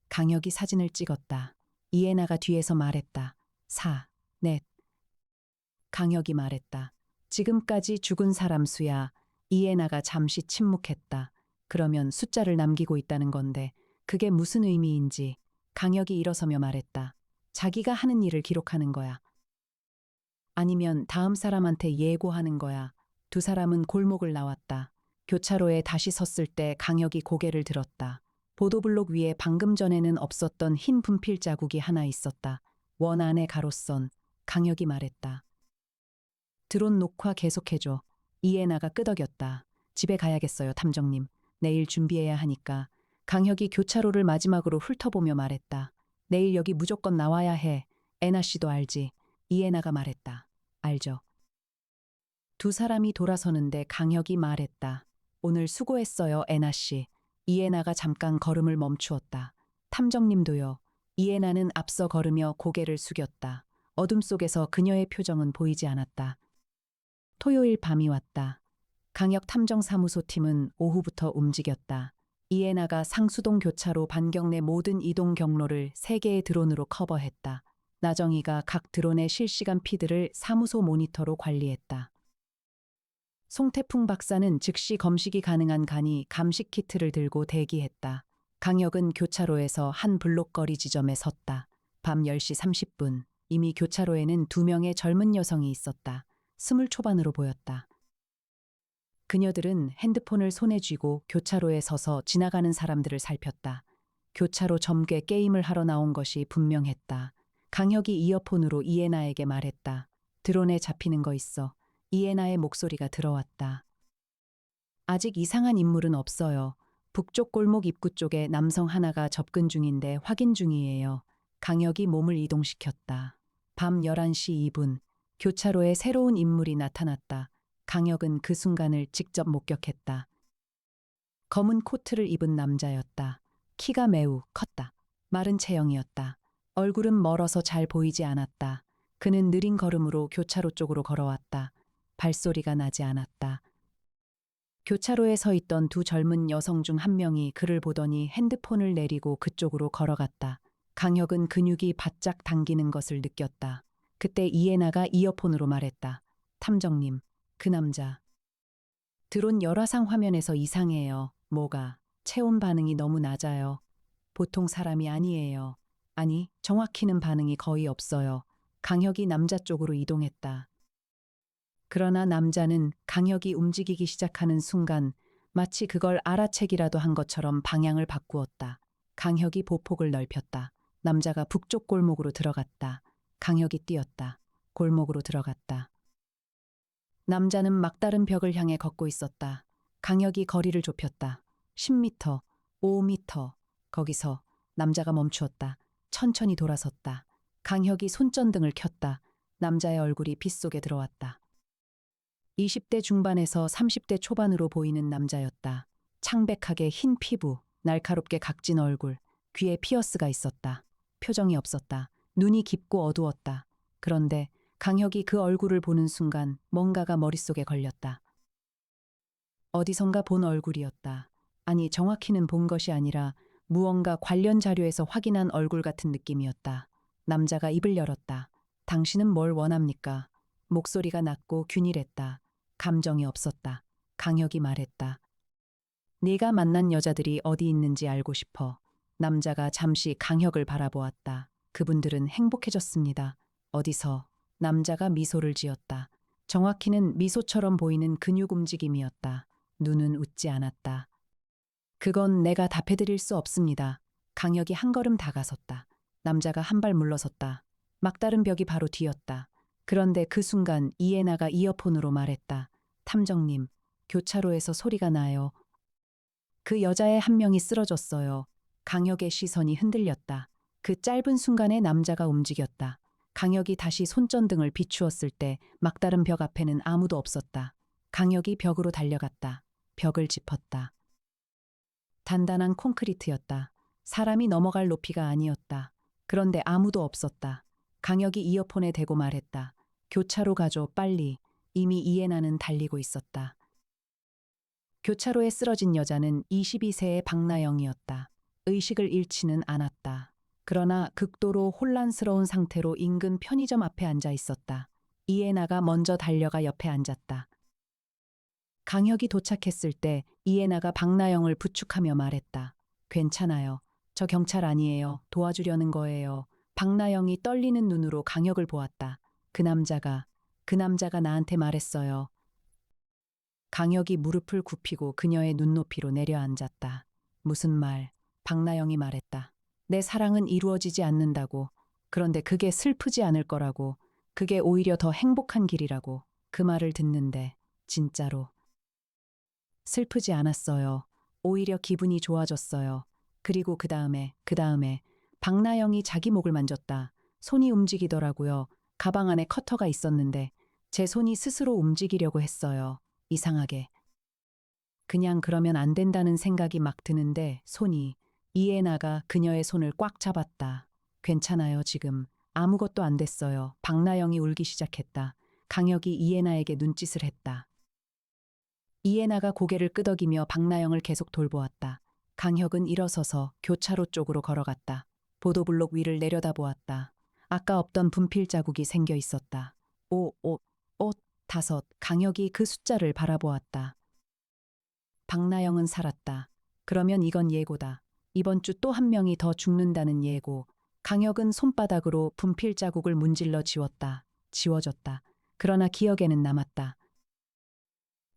강혁이 사진을 찍었다. 이해나가 뒤에서 말했다. 4, 넷. 강혁이 말했다. 지금까지 죽은 사람 수야. 이해나가 잠시 침묵했다. 그러면 숫자를 남기고 있다는 건데 그게 무슨 의미인지. 강혁이 일어서며 말했다. 자기가 하는 일을 기록하는 거야. 아니면 다음 사람한테 예고하는 거야. 두 사람은 골목을 나왔다. 교차로에 다시 섰을 때 강혁이 고개를 들었다. 보도블록 위에 방금 전에는 없었던 흰 분필 자국이 하나 있었다. 원 안의 가로선. 강혁이 말했다. 드론 녹화 계속해줘. 이해나가 끄덕였다. 집에 가야겠어요, 탐정님. 내일 준비해야 하니까. 강혁이 교차로를 마지막으로 훑어보며 말했다. 내일 여기 무조건 나와야 해. 애나 씨도 알지? 이해나가 말했다. 알죠. 두 사람이 돌아서는데 강혁이 말했다. 오늘 수고했어요, 애나 씨. 이해나가 잠깐 걸음을 멈추었다. 탐정님도요. 이해나는 앞서 걸으며 고개를 숙였다. 어둠 속에서 그녀의 표정은 보이지 않았다. 토요일 밤이 왔다. 강역 탐정사무소팀은 오후부터 움직였다. 이에나가 상수동 교차로 반경 내 모든 이동 경로를 3개의 드론으로 커버했다. 나정희가 각 드론의 실시간 피드를 사무소 모니터로 관리했다. 송태풍 박사는 즉시 검식이 가능한 간이 감식 키트를 들고 대기했다. 강역은 교차로에서 한 블록거리 지점에 섰다. 밤 10시 30분. 이미 교차로에는 2명의 젊은 여성이 있었다. 20 초반으로 보였다. 그녀들은 핸드폰을 손에 쥐고 교차로에 서서 지나가는 사람들을 살폈다. 교차로 점괘 게임을 하러 나온 것이 분명했다. 강혁이 이어폰으로 이에나에게 말했다. 드론에 잡히는 거 있어. 이에나의 목소리가 들어왔다. 아직 이상한 인물은 없어요. 북쪽 골목 입구 쪽에 남성 하나가 접근 중인데 확인 중이에요. 강혁이 몸을 이동시켰다. 밤 11시 2분, 교차로에 새로운 인물이 나타났다. 강혁은 그 순간을 직접 목격했다. 검은 코트를 입은 남자였다. 키가 매우 컸다. 마른 체형이었다. 얼굴은 멀어서 잘 보이지 않았다. 그는 느린 걸음으로 교차로 쪽으로 걸어왔다. 발소리가 나지 않았다. 교차로에 서 있던 2 젊은 여성 중 한 명이 그를 보더니 핸드폰을 내리고 그쪽으로 걸어갔다. 강혁은 근육이 바짝 당기는 것을 느꼈다. 그때 이에나가 이어폰으로 말했다. 탐정님, 그 남자. 드론 열화상 화면에서 이상해요. 뭐가? 체온 반응이 너무 낮아요. 보통 사람이 아니에요. 아니, 정확히는 반응이 거의 없어요. 강혁이 남자 쪽으로 이동했다. 그러나 남자는 강혁이 움직이기 시작하는 순간 마치 그걸 알아채기라도 한 것처럼 방향을 바꾸었다. 강혁이 보폭을 넓혔다. 남자가 북쪽 골목으로 들어갔다. 강혁이 뛰었다. 골목으로 들어갔다. 남자는 막다른 벽을 향해 걷고 있었다. 강혁이 거리를 좁혔다. 10m, 5m. 거기서 남자가 멈추었다. 천천히 돌아섰다. 강혁이 손전등을 켰다. 남자의 얼굴이 빛 속에 들어왔다. 20대 중반에서 30대 초반으로 보이는 남자였다. 창백하게 흰 피부, 날카롭게 각진 얼굴, 귀에 피어스가 있었다. 표정이 없었다. 눈이 깊고 어두웠다. 그런데 강혁이 그 얼굴을 보는 순간 뭔가가 머릿속에 걸렸다. 어디선가 본 얼굴이었다. 아니, 정확히는 본 것이 아니라 무언가 관련 자료에서 확인한 얼굴 같은 느낌이었다. 남자가 입을 열었다. 당신은 뭘 원합니까? 목소리가 낮고 균일했다. 감정이 없었다. 강혁이 말했다. 네가 만난 여자들이 어디 있는지 알고 싶어. 남자가 잠시 강혁을 바라보았다. 그분들은 행복해졌습니다. 어디서? 남자가 미소를 지었다. 정확히는 미소처럼 보이는 근육 움직임이었다. 눈은 웃지 않았다. 그건 내가 답해드릴 수 없습니다. 강혁이 한 걸음 다가섰다. 남자가 한 발 물러섰다. 막다른 벽이 바로 뒤였다. 그런데 그 순간 이에나가 이어폰으로 말했다. 탐정님, 교차로에서 소리가 나요. 그 여자의 한 명이 쓰러졌어요. 강혁의 시선이 흔들렸다. 그 짧은 순간에 남자가 움직였다. 강혁이 다시 손전등을 비추었을 때 막다른 벽 앞에는 아무도 없었다. 강혁이 벽으로 달려갔다. 벽을 짚었다. 단단한 콘크리트였다. 사람이 넘어갈 높이가 아니었다. 그런데 아무도 없었다. 강혁이 이어폰에 대고 말했다. 교차로 가줘, 빨리. 이미 이에나는 달리고 있었다. 교차로에 쓰러진 여자는 22세의 박나영이었다. 의식을 잃지는 않았다. 그러나 극도로 혼란스러운 상태로 인근 편의점 앞에 앉아 있었다. 이에나가 먼저 달려가 옆에 앉았다. 강혁이 도착했을 때 이에나가 박나영을 부축하며 말했다. 괜찮아요. 저 경찰 아니에요. 도와주려는 거예요. 박나영이 떨리는 눈으로 강혁을 보았다. 그 남자가 나한테 말했어요. 강혁이 무릎을 굽히고 그녀의 눈높이로 내려앉았다. 무슨 말? 박나영이 말했다. 내 사랑은 이루어지지 않는다고. 그런데 그게 슬프지 않을 거라고. 그게 오히려 더 행복한 길이라고. 그 말을 듣는데 진짜로 슬프지 않았어요. 오히려 기분이 좋아졌어요. 그리고 그 다음에 박나영이 자기 목을 만졌다. 손이 움직이더라고요. 가방 안에 커터가 있었는데 제 손이 스스로 움직이려고 했어요. 이상하게. 그냥 그러면 안 된다는 생각이 막 드는데 이에나가 그녀의 손을 꽉 잡았다. 괜찮아요, 지금. 아무것도 안 됐어요. 박나영이 울기 시작했다. 강혁이 이에나에게 눈짓을 했다. 이해나가 고개를 끄덕이며 박나영을 계속 돌보았다. 강혁은 일어서서 교차로 쪽으로 걸어갔다. 보도블록 위를 내려다보았다. 아까 없던 분필 자국이 생겨 있었다. 5, 5, 5, 5. 강혁이 그 숫자를 바라보았다. 박나영은 살았다. 그러면 이건 예고다. 이번 주 또 한 명이 더 죽는다는 예고. 강혁은 손바닥으로 분필 자국을 문질러 지웠다. 지워졌다. 그러나 기억에는 남았다.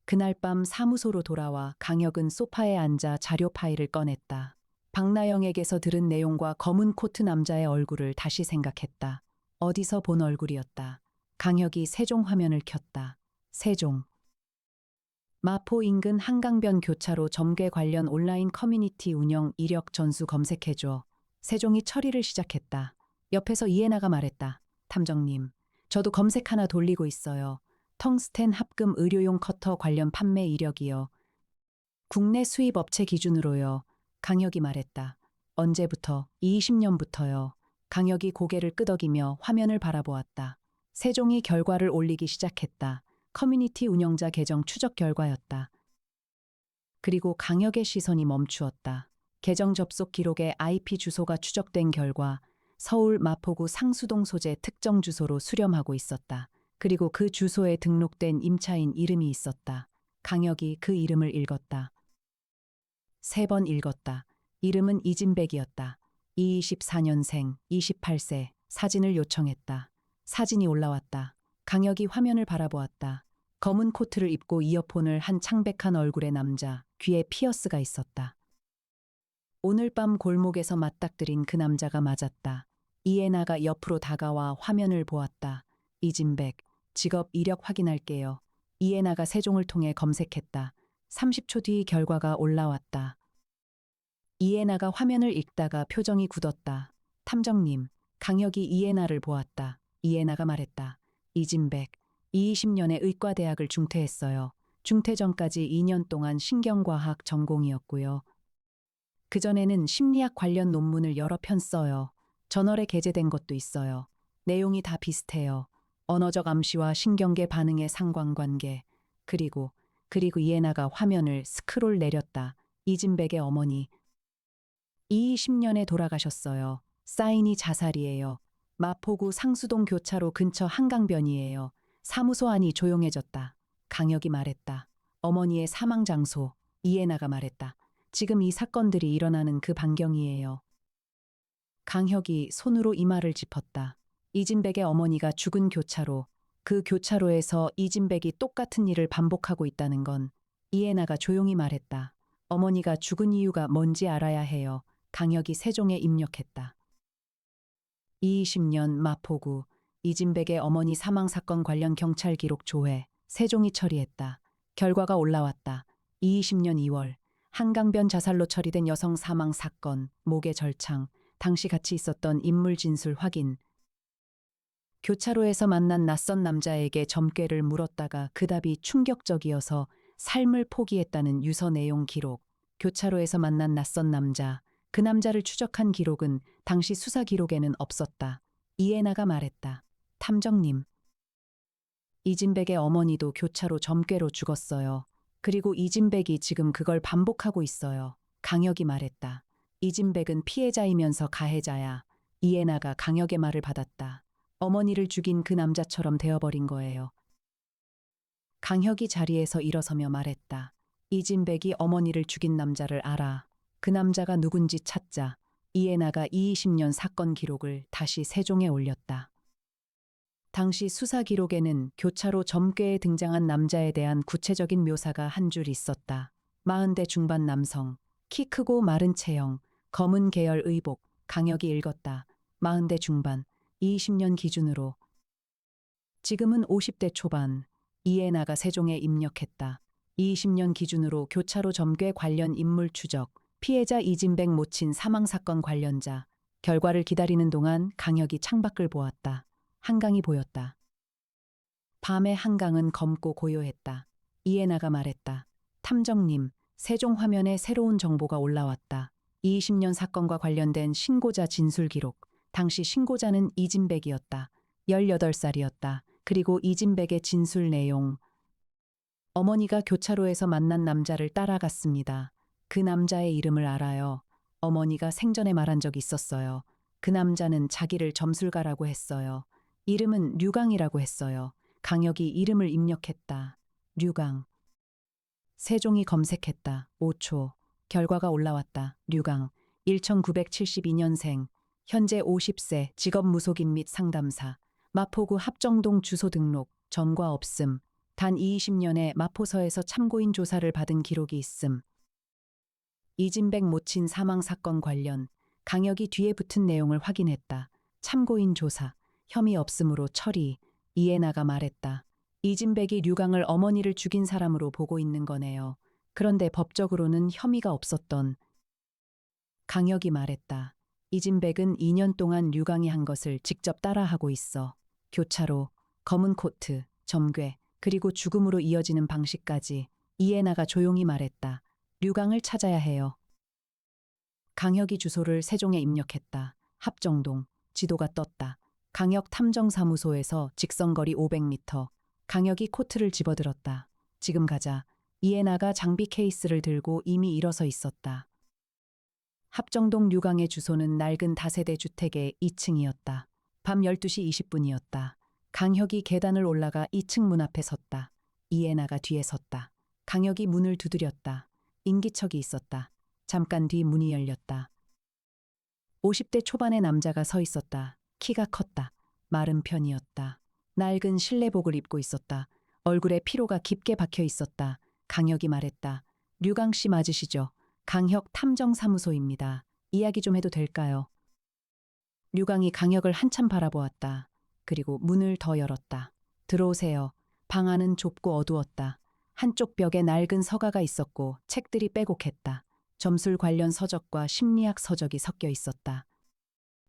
그날 밤 사무소로 돌아와 강혁은 소파에 앉아 자료 파일을 꺼냈다. 박나영에게서 들은 내용과 검은 코트 남자의 얼굴을 다시 생각했다. 어디서 본 얼굴이었다. 강혁이 세종 화면을 켰다. 세종. 마포 인근 한강변 교차로 점괘 관련 온라인 커뮤니티 운영 이력 전수 검색해줘. 세종이 처리를 시작했다. 옆에서 이해나가 말했다. 탐정님, 저도 검색 하나 돌리고 있어요. 텅스텐 합금 의료용 커터 관련 판매 이력이요. 국내 수입 업체 기준으로요. 강혁이 말했다. 언제부터? 20년부터요. 강혁이 고개를 끄덕이며 화면을 바라보았다. 세종이 결과를 올리기 시작했다. 커뮤니티 운영자 계정 추적 결과였다. 그리고 강혁의 시선이 멈추었다. 계정 접속 기록에 IP 주소가 추적된 결과 서울 마포구 상수동 소재 특정 주소로 수렴하고 있었다. 그리고 그 주소에 등록된 임차인 이름이 있었다. 강혁이 그 이름을 읽었다. 3번 읽었다. 이름은 이진백이었다. 24년생, 28세, 사진을 요청했다. 사진이 올라왔다. 강혁이 화면을 바라보았다. 검은 코트를 입고 이어폰을 한 창백한 얼굴의 남자, 귀에 피어스가 있었다. 오늘 밤 골목에서 맞닥뜨린 그 남자가 맞았다. 이해나가 옆으로 다가와 화면을 보았다. 이진백, 직업 이력 확인할게요. 이해나가 세종을 통해 검색했다. 30초 뒤 결과가 올라왔다. 이해나가 화면을 읽다가 표정이 굳었다. 탐정님, 강혁이 이해나를 보았다. 이해나가 말했다. 이진백, 20년에 의과대학을 중퇴했어요. 중퇴 전까지 2년 동안 신경과학 전공이었고요. 그전에는 심리학 관련 논문을 여러 편 써요. 저널에 게재된 것도 있어요. 내용이 다 비슷해요. 언어적 암시와 신경계 반응의 상관관계. 그리고 이해나가 화면을 스크롤 내렸다. 이진백의 어머니. 20년에 돌아가셨어요. 사인이 자살이에요. 마포구 상수동 교차로 근처 한강변이에요. 사무소 안이 조용해졌다. 강혁이 말했다. 어머니의 사망 장소. 이해나가 말했다. 지금 이 사건들이 일어나는 그 반경이에요. 강혁이 손으로 이마를 짚었다. 이진백의 어머니가 죽은 교차로, 그 교차로에서 이진백이 똑같은 일을 반복하고 있다는 건 이해나가 조용히 말했다. 어머니가 죽은 이유가 뭔지 알아야 해요. 강혁이 세종에 입력했다. 20년 마포구 이진백의 어머니 사망 사건 관련 경찰 기록 조회 세종이 처리했다. 결과가 올라왔다. 20년 2월 한강변 자살로 처리된 여성 사망 사건 목의 절창 당시 같이 있었던 인물 진술 확인. 교차로에서 만난 낯선 남자에게 점괘를 물었다가 그 답이 충격적이어서 삶을 포기했다는 유서 내용 기록. 교차로에서 만난 낯선 남자. 그 남자를 추적한 기록은 당시 수사 기록에는 없었다. 이해나가 말했다. 탐정님. 이진백의 어머니도 교차로 점괘로 죽었어요. 그리고 이진백이 지금 그걸 반복하고 있어요. 강혁이 말했다. 이진백은 피해자이면서 가해자야. 이해나가 강혁의 말을 받았다. 어머니를 죽인 그 남자처럼 되어버린 거예요. 강혁이 자리에서 일어서며 말했다. 이진백이 어머니를 죽인 남자를 알아. 그 남자가 누군지 찾자. 이해나가 20년 사건 기록을 다시 세종에 올렸다. 당시 수사 기록에는 교차로 점괘에 등장한 남자에 대한 구체적인 묘사가 한 줄 있었다. 40대 중반 남성, 키 크고 마른 체형, 검은 계열 의복. 강혁이 읽었다. 40대 중반, 20년 기준으로. 지금은 50대 초반. 이해나가 세종에 입력했다. 20년 기준으로 교차로 점괘 관련 인물 추적. 피해자 이진백 모친 사망사건 관련자. 결과를 기다리는 동안 강혁이 창밖을 보았다. 한강이 보였다. 밤의 한강은 검고 고요했다. 이해나가 말했다. 탐정님, 세종 화면에 새로운 정보가 올라왔다. 20년 사건과 관련된 신고자 진술 기록. 당시 신고자는 이진백이었다. 18살이었다. 그리고 이진백의 진술 내용. 어머니가 교차로에서 만난 남자를 따라갔습니다. 그 남자의 이름을 알아요. 어머니가 생전에 말한 적이 있었어요. 그 남자는 자기를 점술가라고 했어요. 이름은 류강이라고 했어요. 강혁이 이름을 입력했다. 류강. 세종이 검색했다. 5초. 결과가 올라왔다. 류강. 1972년생. 현재 50세. 직업 무속인 및 상담사. 마포구 합정동 주소 등록. 전과 없음. 단 20년에 마포서에서 참고인 조사를 받은 기록이 있음. 이진백 모친 사망 사건 관련 강혁이 뒤에 붙은 내용을 확인했다. 참고인 조사, 혐의 없음으로 처리. 이해나가 말했다. 이진백이 류강을 어머니를 죽인 사람으로 보고 있는 거네요. 그런데 법적으로는 혐의가 없었던. 강혁이 말했다. 이진백은 2년 동안 류강이 한 것을 직접 따라하고 있어. 교차로, 검은 코트, 점괘, 그리고 죽음으로 이어지는 방식까지. 이해나가 조용히 말했다. 류강을 찾아야 해요. 강혁이 주소를 세종에 입력했다. 합정동. 지도가 떴다. 강혁 탐정사무소에서 직선거리 500m. 강혁이 코트를 집어들었다. 지금 가자. 이해나가 장비 케이스를 들고 이미 일어서 있었다. 합정동 류강의 주소는 낡은 다세대 주택의 2층이었다. 밤 12시 20분이었다. 강혁이 계단을 올라가 2층 문 앞에 섰다. 이해나가 뒤에 섰다. 강혁이 문을 두드렸다. 인기척이 있었다. 잠깐 뒤 문이 열렸다. 50대 초반의 남자가 서 있었다. 키가 컸다. 마른 편이었다. 낡은 실내복을 입고 있었다. 얼굴에 피로가 깊게 박혀 있었다. 강혁이 말했다. 류강 씨 맞으시죠? 강혁 탐정사무소입니다. 이야기 좀 해도 될까요? 류강이 강혁을 한참 바라보았다. 그리고 문을 더 열었다. 들어오세요. 방 안은 좁고 어두웠다. 한쪽 벽에 낡은 서가가 있었고 책들이 빼곡했다. 점술 관련 서적과 심리학 서적이 섞여 있었다.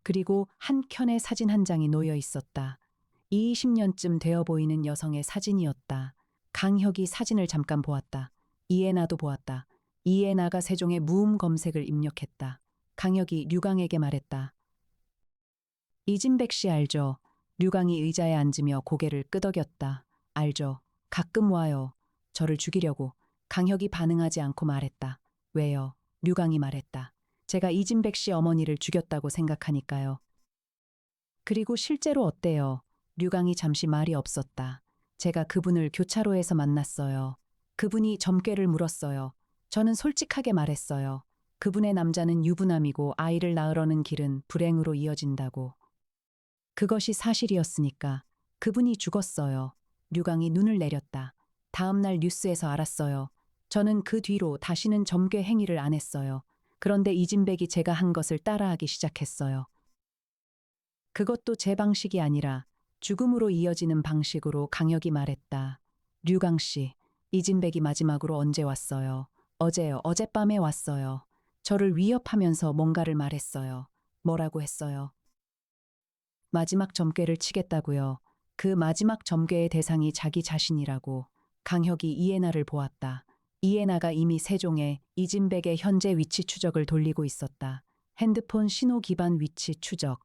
그리고 한 켠에 사진 한 장이 놓여 있었다. 20년쯤 되어 보이는 여성의 사진이었다. 강혁이 사진을 잠깐 보았다. 이해나도 보았다. 이해나가 세종의 무음 검색을 입력했다. 강혁이 류강에게 말했다. 이진백 씨 알죠? 류강이 의자에 앉으며 고개를 끄덕였다. 알죠. 가끔 와요. 저를 죽이려고. 강혁이 반응하지 않고 말했다. 왜요? 류강이 말했다. 제가 이진백 씨 어머니를 죽였다고 생각하니까요. 그리고 실제로 어때요? 류강이 잠시 말이 없었다. 제가 그분을 교차로에서 만났어요. 그분이 점괘를 물었어요. 저는 솔직하게 말했어요. 그분의 남자는 유부남이고 아이를 낳으려는 길은 불행으로 이어진다고. 그것이 사실이었으니까 그분이 죽었어요. 류강이 눈을 내렸다. 다음 날 뉴스에서 알았어요. 저는 그 뒤로 다시는 점괘 행위를 안 했어요. 그런데 이진백이 제가 한 것을 따라하기 시작했어요. 그것도 제 방식이 아니라 죽음으로 이어지는 방식으로 강혁이 말했다. 류강 씨, 이진백이 마지막으로 언제 왔어요? 어제요. 어젯밤에 왔어요. 저를 위협하면서 뭔가를 말했어요. 뭐라고 했어요? 마지막 점괘를 치겠다고요. 그 마지막 점괘의 대상이 자기 자신이라고. 강혁이 이해나를 보았다. 이해나가 이미 세종에 이진백의 현재 위치 추적을 돌리고 있었다. 핸드폰 신호 기반 위치 추적.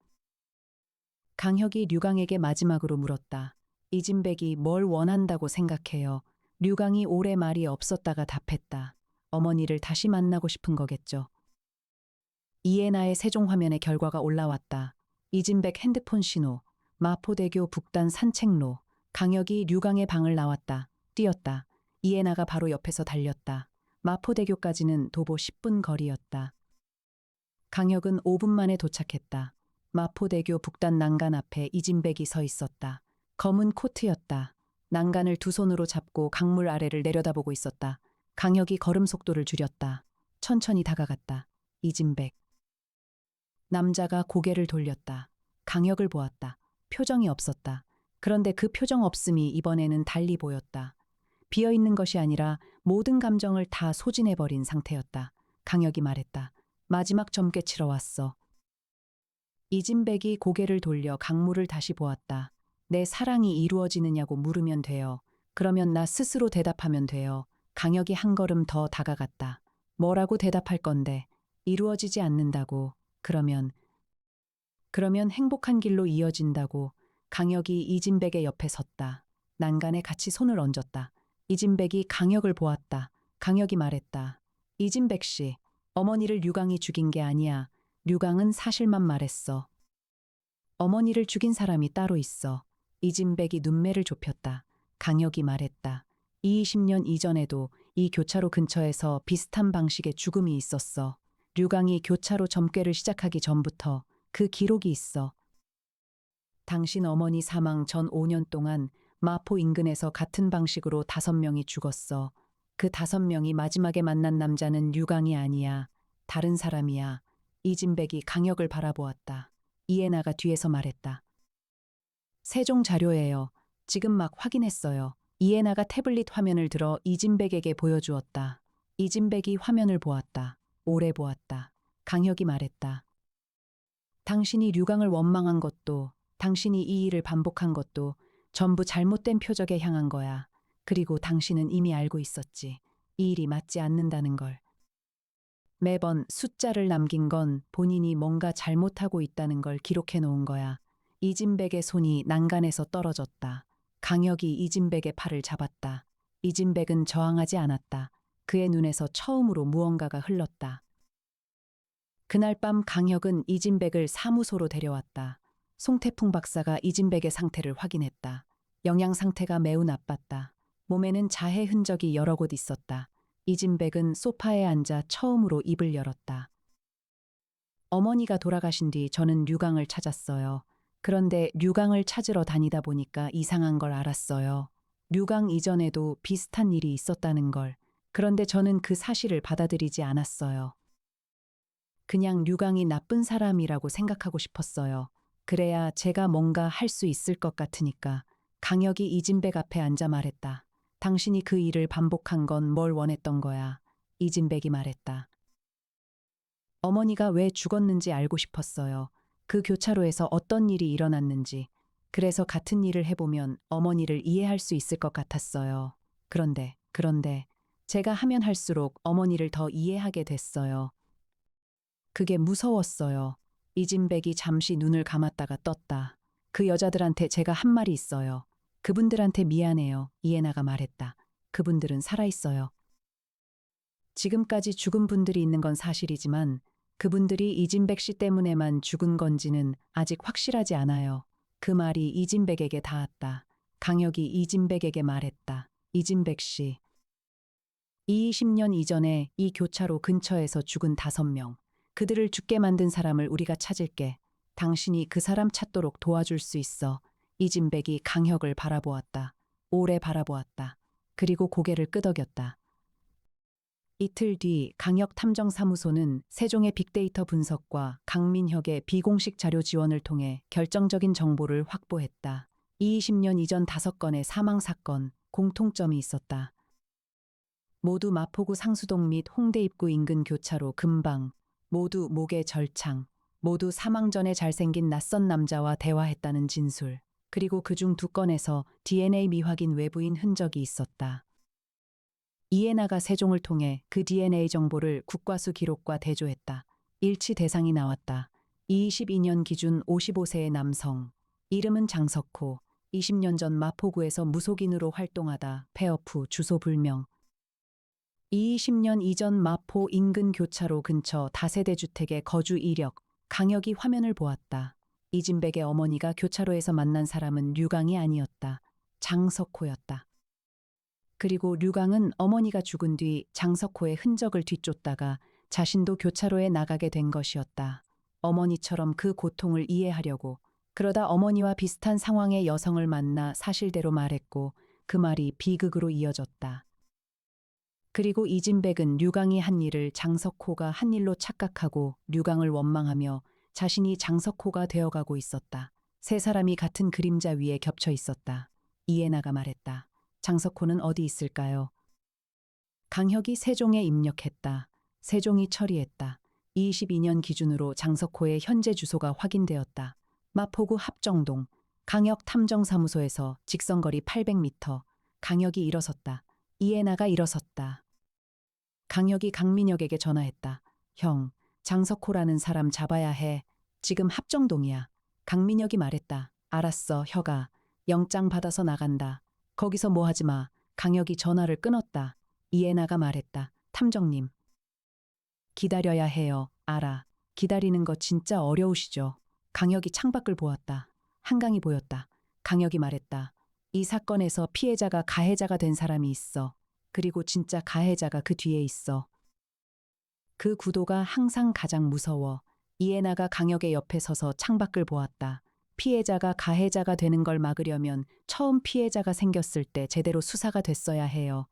강혁이 류강에게 마지막으로 물었다. 이진백이 뭘 원한다고 생각해요? 류강이 오래 말이 없었다가 답했다. 어머니를 다시 만나고 싶은 거겠죠. 이해나의 세종 화면에 결과가 올라왔다. 이진백 핸드폰 신호, 마포대교 북단 산책로, 강혁이 류강의 방을 나왔다. 뛰었다. 이해나가 바로 옆에서 달렸다. 마포대교까지는 도보 10분 거리였다. 강혁은 5분 만에 도착했다. 마포대교 북단 난간 앞에 이진백이 서 있었다. 검은 코트였다. 난간을 두 손으로 잡고 강물 아래를 내려다보고 있었다. 강혁이 걸음 속도를 줄였다. 천천히 다가갔다. 이진백. 남자가 고개를 돌렸다. 강혁을 보았다. 표정이 없었다. 그런데 그 표정 없음이 이번에는 달리 보였다. 비어있는 것이 아니라 모든 감정을 다 소진해버린 상태였다. 강혁이 말했다. 마지막 점괘 치러 왔어. 이진백이 고개를 돌려 강물을 다시 보았다. 내 사랑이 이루어지느냐고 물으면 돼요. 그러면 나 스스로 대답하면 돼요. 강혁이 한 걸음 더 다가갔다. 뭐라고 대답할 건데? 이루어지지 않는다고. 그러면 행복한 길로 이어진다고. 강혁이 이진백의 옆에 섰다. 난간에 같이 손을 얹었다. 이진백이 강혁을 보았다. 강혁이 말했다. 이진백 씨, 어머니를 류강이 죽인 게 아니야. 류강은 사실만 말했어. 어머니를 죽인 사람이 따로 있어. 이진백이 눈매를 좁혔다. 강혁이 말했다. 20년 이전에도 이 교차로 근처에서 비슷한 방식의 죽음이 있었어. 류강이 교차로 점괘를 시작하기 전부터 그 기록이 있어. 당신 어머니 사망 전 5년 동안 마포 인근에서 같은 방식으로 5명이 죽었어. 그 5명이 마지막에 만난 남자는 류강이 아니야. 다른 사람이야. 이진백이 강혁을 바라보았다. 이해나가 뒤에서 말했다. 세종 자료예요. 지금 막 확인했어요. 이해나가 태블릿 화면을 들어 이진백에게 보여주었다. 이진백이 화면을 보았다. 오래 보았다. 강혁이 말했다. 당신이 류강을 원망한 것도, 당신이 이 일을 반복한 것도 전부 잘못된 표적에 향한 거야. 그리고 당신은 이미 알고 있었지. 이 일이 맞지 않는다는 걸. 매번 숫자를 남긴 건 본인이 뭔가 잘못하고 있다는 걸 기록해 놓은 거야. 이진백의 손이 난간에서 떨어졌다. 강혁이 이진백의 팔을 잡았다. 이진백은 저항하지 않았다. 그의 눈에서 처음으로 무언가가 흘렀다. 그날 밤 강혁은 이진백을 사무소로 데려왔다. 송태풍 박사가 이진백의 상태를 확인했다. 영양 상태가 매우 나빴다. 몸에는 자해 흔적이 여러 곳 있었다. 이진백은 소파에 앉아 처음으로 입을 열었다. 어머니가 돌아가신 뒤 저는 류강을 찾았어요. 그런데 류강을 찾으러 다니다 보니까 이상한 걸 알았어요. 류강 이전에도 비슷한 일이 있었다는 걸. 그런데 저는 그 사실을 받아들이지 않았어요. 그냥 류강이 나쁜 사람이라고 생각하고 싶었어요. 그래야 제가 뭔가 할 수 있을 것 같으니까. 강혁이 이진백 앞에 앉아 말했다. 당신이 그 일을 반복한 건 뭘 원했던 거야. 이진백이 말했다. 어머니가 왜 죽었는지 알고 싶었어요. 그 교차로에서 어떤 일이 일어났는지. 그래서 같은 일을 해보면 어머니를 이해할 수 있을 것 같았어요. 그런데 제가 하면 할수록 어머니를 더 이해하게 됐어요. 그게 무서웠어요. 이진백이 잠시 눈을 감았다가 떴다. 그 여자들한테 제가 한 말이 있어요. 그분들한테 미안해요. 이해나가 말했다. 그분들은 살아있어요. 지금까지 죽은 분들이 있는 건 사실이지만 그분들이 이진백 씨 때문에만 죽은 건지는 아직 확실하지 않아요. 그 말이 이진백에게 닿았다. 강혁이 이진백에게 말했다. 이진백 씨. 20년 이전에 이 교차로 근처에서 죽은 5명. 그들을 죽게 만든 사람을 우리가 찾을게. 당신이 그 사람 찾도록 도와줄 수 있어. 이진백이 강혁을 바라보았다. 오래 바라보았다. 그리고 고개를 끄덕였다. 이틀 뒤 강혁 탐정사무소는 세종의 빅데이터 분석과 강민혁의 비공식 자료 지원을 통해 결정적인 정보를 확보했다. 20년 이전 5건의 사망사건, 공통점이 있었다. 모두 마포구 상수동 및 홍대 입구 인근 교차로 근방, 모두 목에 절창, 모두 사망 전에 잘생긴 낯선 남자와 대화했다는 진술, 그리고 그중 2건에서 DNA 미확인 외부인 흔적이 있었다. 이해나가 세종을 통해 그 DNA 정보를 국과수 기록과 대조했다. 일치 대상이 나왔다. 22년 기준 55세의 남성, 이름은 장석호, 20년 전 마포구에서 무속인으로 활동하다 폐업 후 주소 불명. 20년 이전 마포 인근 교차로 근처 다세대 주택의 거주 이력, 강혁이 화면을 보았다. 이진백의 어머니가 교차로에서 만난 사람은 류강이 아니었다. 장석호였다. 그리고 류강은 어머니가 죽은 뒤 장석호의 흔적을 뒤쫓다가 자신도 교차로에 나가게 된 것이었다. 어머니처럼 그 고통을 이해하려고. 그러다 어머니와 비슷한 상황의 여성을 만나 사실대로 말했고 그 말이 비극으로 이어졌다. 그리고 이진백은 류강이 한 일을 장석호가 한 일로 착각하고 류강을 원망하며 자신이 장석호가 되어가고 있었다. 세 사람이 같은 그림자 위에 겹쳐 있었다. 이해나가 말했다. 장석호는 어디 있을까요? 강혁이 세종에 입력했다. 세종이 처리했다. 22년 기준으로 장석호의 현재 주소가 확인되었다. 마포구 합정동, 강혁 탐정사무소에서 직선거리 800m. 강혁이 일어섰다. 이해나가 일어섰다. 강혁이 강민혁에게 전화했다. 형, 장석호라는 사람 잡아야 해. 지금 합정동이야. 강민혁이 말했다. 알았어, 혀가. 영장 받아서 나간다. 거기서 뭐 하지 마. 강혁이 전화를 끊었다. 이해나가 말했다. 탐정님, 기다려야 해요. 알아. 기다리는 거 진짜 어려우시죠? 강혁이 창밖을 보았다. 한강이 보였다. 강혁이 말했다. 이 사건에서 피해자가 가해자가 된 사람이 있어. 그리고 진짜 가해자가 그 뒤에 있어. 그 구도가 항상 가장 무서워. 이해나가 강혁의 옆에 서서 창밖을 보았다. 피해자가 가해자가 되는 걸 막으려면 처음 피해자가 생겼을 때 제대로 수사가 됐어야 해요.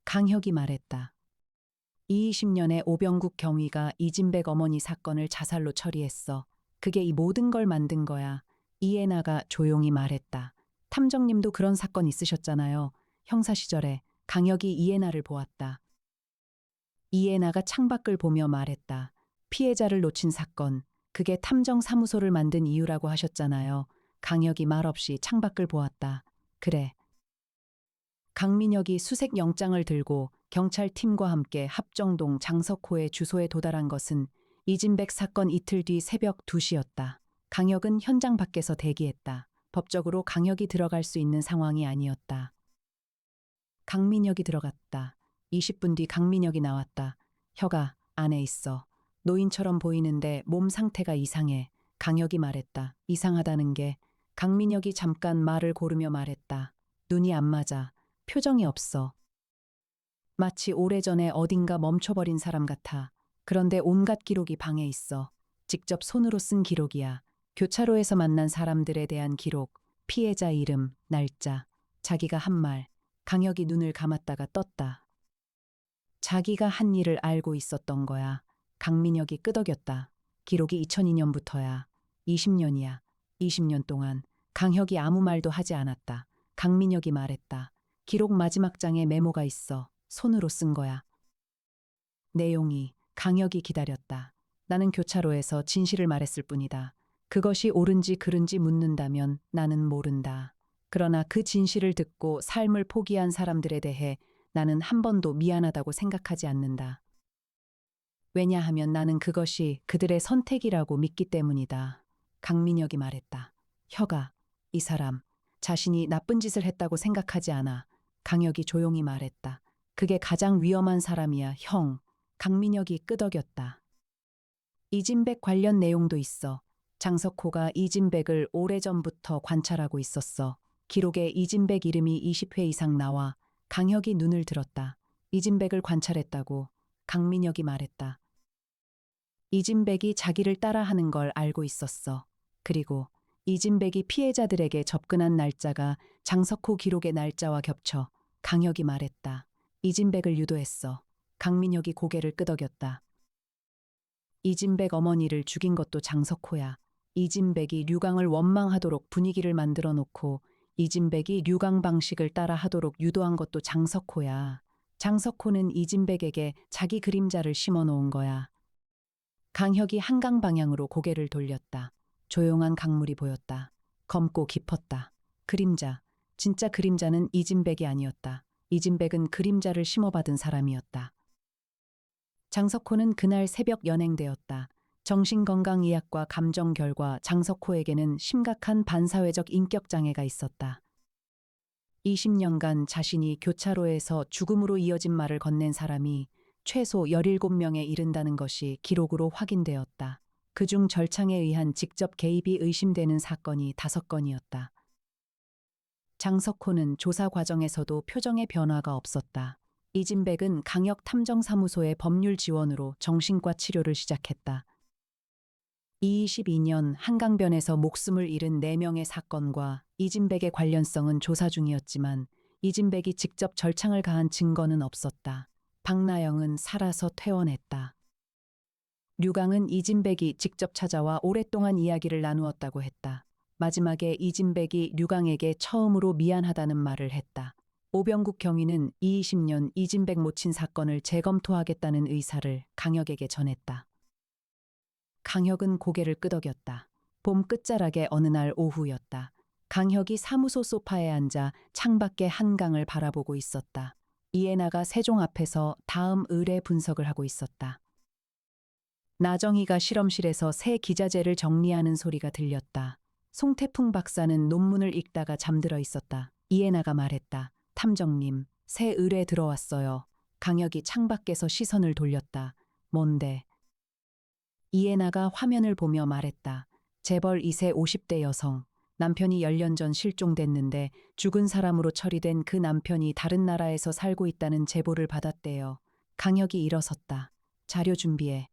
강혁이 말했다. 20년에 오병국 경위가 이진백 어머니 사건을 자살로 처리했어. 그게 이 모든 걸 만든 거야. 이해나가 조용히 말했다. 탐정님도 그런 사건 있으셨잖아요. 형사 시절에. 강혁이 이해나를 보았다. 이해나가 창밖을 보며 말했다. 피해자를 놓친 사건, 그게 탐정사무소를 만든 이유라고 하셨잖아요. 강혁이 말없이 창밖을 보았다. 그래. 강민혁이 수색 영장을 들고 경찰팀과 함께 합정동 장석호의 주소에 도달한 것은 이진백 사건 이틀 뒤 새벽 2시였다. 강혁은 현장 밖에서 대기했다. 법적으로 강혁이 들어갈 수 있는 상황이 아니었다. 강민혁이 들어갔다. 20분 뒤 강민혁이 나왔다. 혀가 안에 있어. 노인처럼 보이는데 몸 상태가 이상해. 강혁이 말했다. 이상하다는 게. 강민혁이 잠깐 말을 고르며 말했다. 눈이 안 맞아. 표정이 없어. 마치 오래전에 어딘가 멈춰버린 사람 같아. 그런데 온갖 기록이 방에 있어. 직접 손으로 쓴 기록이야. 교차로에서 만난 사람들에 대한 기록, 피해자 이름, 날짜, 자기가 한 말. 강혁이 눈을 감았다가 떴다. 자기가 한 일을 알고 있었던 거야. 강민혁이 끄덕였다. 기록이 2002년부터야. 20년이야. 20년 동안 강혁이 아무 말도 하지 않았다. 강민혁이 말했다. 기록 마지막 장에 메모가 있어. 손으로 쓴 거야. 내용이 강혁이 기다렸다. 나는 교차로에서 진실을 말했을 뿐이다. 그것이 옳은지 그른지 묻는다면 나는 모른다. 그러나 그 진실을 듣고 삶을 포기한 사람들에 대해 나는 한 번도 미안하다고 생각하지 않는다. 왜냐하면 나는 그것이 그들의 선택이라고 믿기 때문이다. 강민혁이 말했다. 혀가, 이 사람, 자신이 나쁜 짓을 했다고 생각하지 않아. 강혁이 조용히 말했다. 그게 가장 위험한 사람이야, 형. 강민혁이 끄덕였다. 이진백 관련 내용도 있어. 장석호가 이진백을 오래전부터 관찰하고 있었어. 기록에 이진백 이름이 20회 이상 나와. 강혁이 눈을 들었다. 이진백을 관찰했다고. 강민혁이 말했다. 이진백이 자기를 따라하는 걸 알고 있었어. 그리고 이진백이 피해자들에게 접근한 날짜가 장석호 기록의 날짜와 겹쳐. 강혁이 말했다. 이진백을 유도했어. 강민혁이 고개를 끄덕였다. 이진백 어머니를 죽인 것도 장석호야. 이진백이 류강을 원망하도록 분위기를 만들어 놓고 이진백이 류강 방식을 따라 하도록 유도한 것도 장석호야. 장석호는 이진백에게 자기 그림자를 심어 놓은 거야. 강혁이 한강 방향으로 고개를 돌렸다. 조용한 강물이 보였다. 검고 깊었다. 그림자. 진짜 그림자는 이진백이 아니었다. 이진백은 그림자를 심어받은 사람이었다. 장석호는 그날 새벽 연행되었다. 정신건강의학과 감정 결과 장석호에게는 심각한 반사회적 인격장애가 있었다. 20년간 자신이 교차로에서 죽음으로 이어진 말을 건넨 사람이 최소 17명에 이른다는 것이 기록으로 확인되었다. 그중 절창에 의한 직접 개입이 의심되는 사건이 5건이었다. 장석호는 조사 과정에서도 표정의 변화가 없었다. 이진백은 강혁 탐정사무소의 법률 지원으로 정신과 치료를 시작했다. 2022년 한강변에서 목숨을 잃은 4명의 사건과 이진백의 관련성은 조사 중이었지만 이진백이 직접 절창을 가한 증거는 없었다. 박나영은 살아서 퇴원했다. 류강은 이진백이 직접 찾아와 오랫동안 이야기를 나누었다고 했다. 마지막에 이진백이 류강에게 처음으로 미안하다는 말을 했다. 오병국 경위는 20년 이진백 모친 사건을 재검토하겠다는 의사를 강혁에게 전했다. 강혁은 고개를 끄덕였다. 봄 끝자락의 어느 날 오후였다. 강혁이 사무소 소파에 앉아 창밖의 한강을 바라보고 있었다. 이해나가 세종 앞에서 다음 의뢰 분석을 하고 있었다. 나정희가 실험실에서 새 기자재를 정리하는 소리가 들렸다. 송태풍 박사는 논문을 읽다가 잠들어 있었다. 이해나가 말했다. 탐정님, 새 의뢰 들어왔어요. 강혁이 창밖에서 시선을 돌렸다. 뭔데? 이해나가 화면을 보며 말했다. 재벌 2세 50대 여성. 남편이 10년 전 실종됐는데 죽은 사람으로 처리된 그 남편이 다른 나라에서 살고 있다는 제보를 받았대요. 강혁이 일어섰다. 자료 준비해.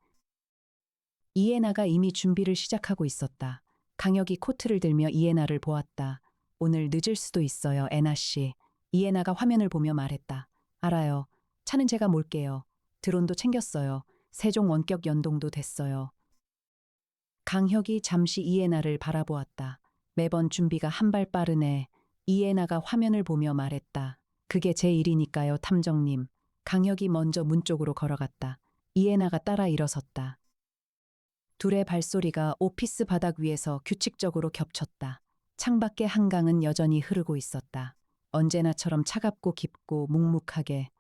이해나가 이미 준비를 시작하고 있었다. 강혁이 코트를 들며 이해나를 보았다. 오늘 늦을 수도 있어요, 애나 씨. 이해나가 화면을 보며 말했다. 알아요. 차는 제가 몰게요. 드론도 챙겼어요. 세종 원격 연동도 됐어요. 강혁이 잠시 이해나를 바라보았다. 매번 준비가 한 발 빠르네. 이해나가 화면을 보며 말했다. 그게 제 일이니까요, 탐정님. 강혁이 먼저 문 쪽으로 걸어갔다. 이해나가 따라 일어섰다. 둘의 발소리가 오피스 바닥 위에서 규칙적으로 겹쳤다. 창밖의 한강은 여전히 흐르고 있었다. 언제나처럼 차갑고 깊고 묵묵하게.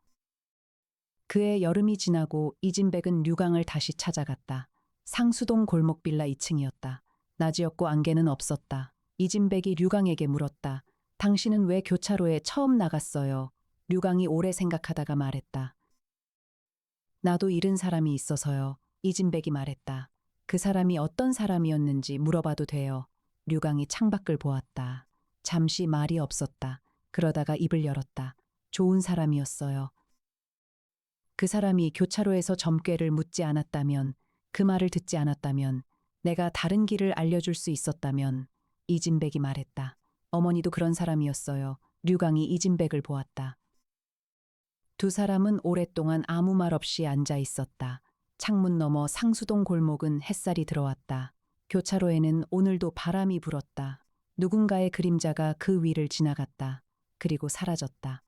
그해 여름이 지나고 이진백은 류강을 다시 찾아갔다. 상수동 골목 빌라 2층이었다. 낮이었고 안개는 없었다. 이진백이 류강에게 물었다. 당신은 왜 교차로에 처음 나갔어요? 류강이 오래 생각하다가 말했다. 나도 잃은 사람이 있어서요. 이진백이 말했다. 그 사람이 어떤 사람이었는지 물어봐도 돼요. 류강이 창밖을 보았다. 잠시 말이 없었다. 그러다가 입을 열었다. 좋은 사람이었어요. 그 사람이 교차로에서 점괘를 묻지 않았다면, 그 말을 듣지 않았다면, 내가 다른 길을 알려줄 수 있었다면, 이진백이 말했다. 어머니도 그런 사람이었어요. 류강이 이진백을 보았다. 두 사람은 오랫동안 아무 말 없이 앉아 있었다. 창문 너머 상수동 골목은 햇살이 들어왔다. 교차로에는 오늘도 바람이 불었다. 누군가의 그림자가 그 위를 지나갔다. 그리고 사라졌다.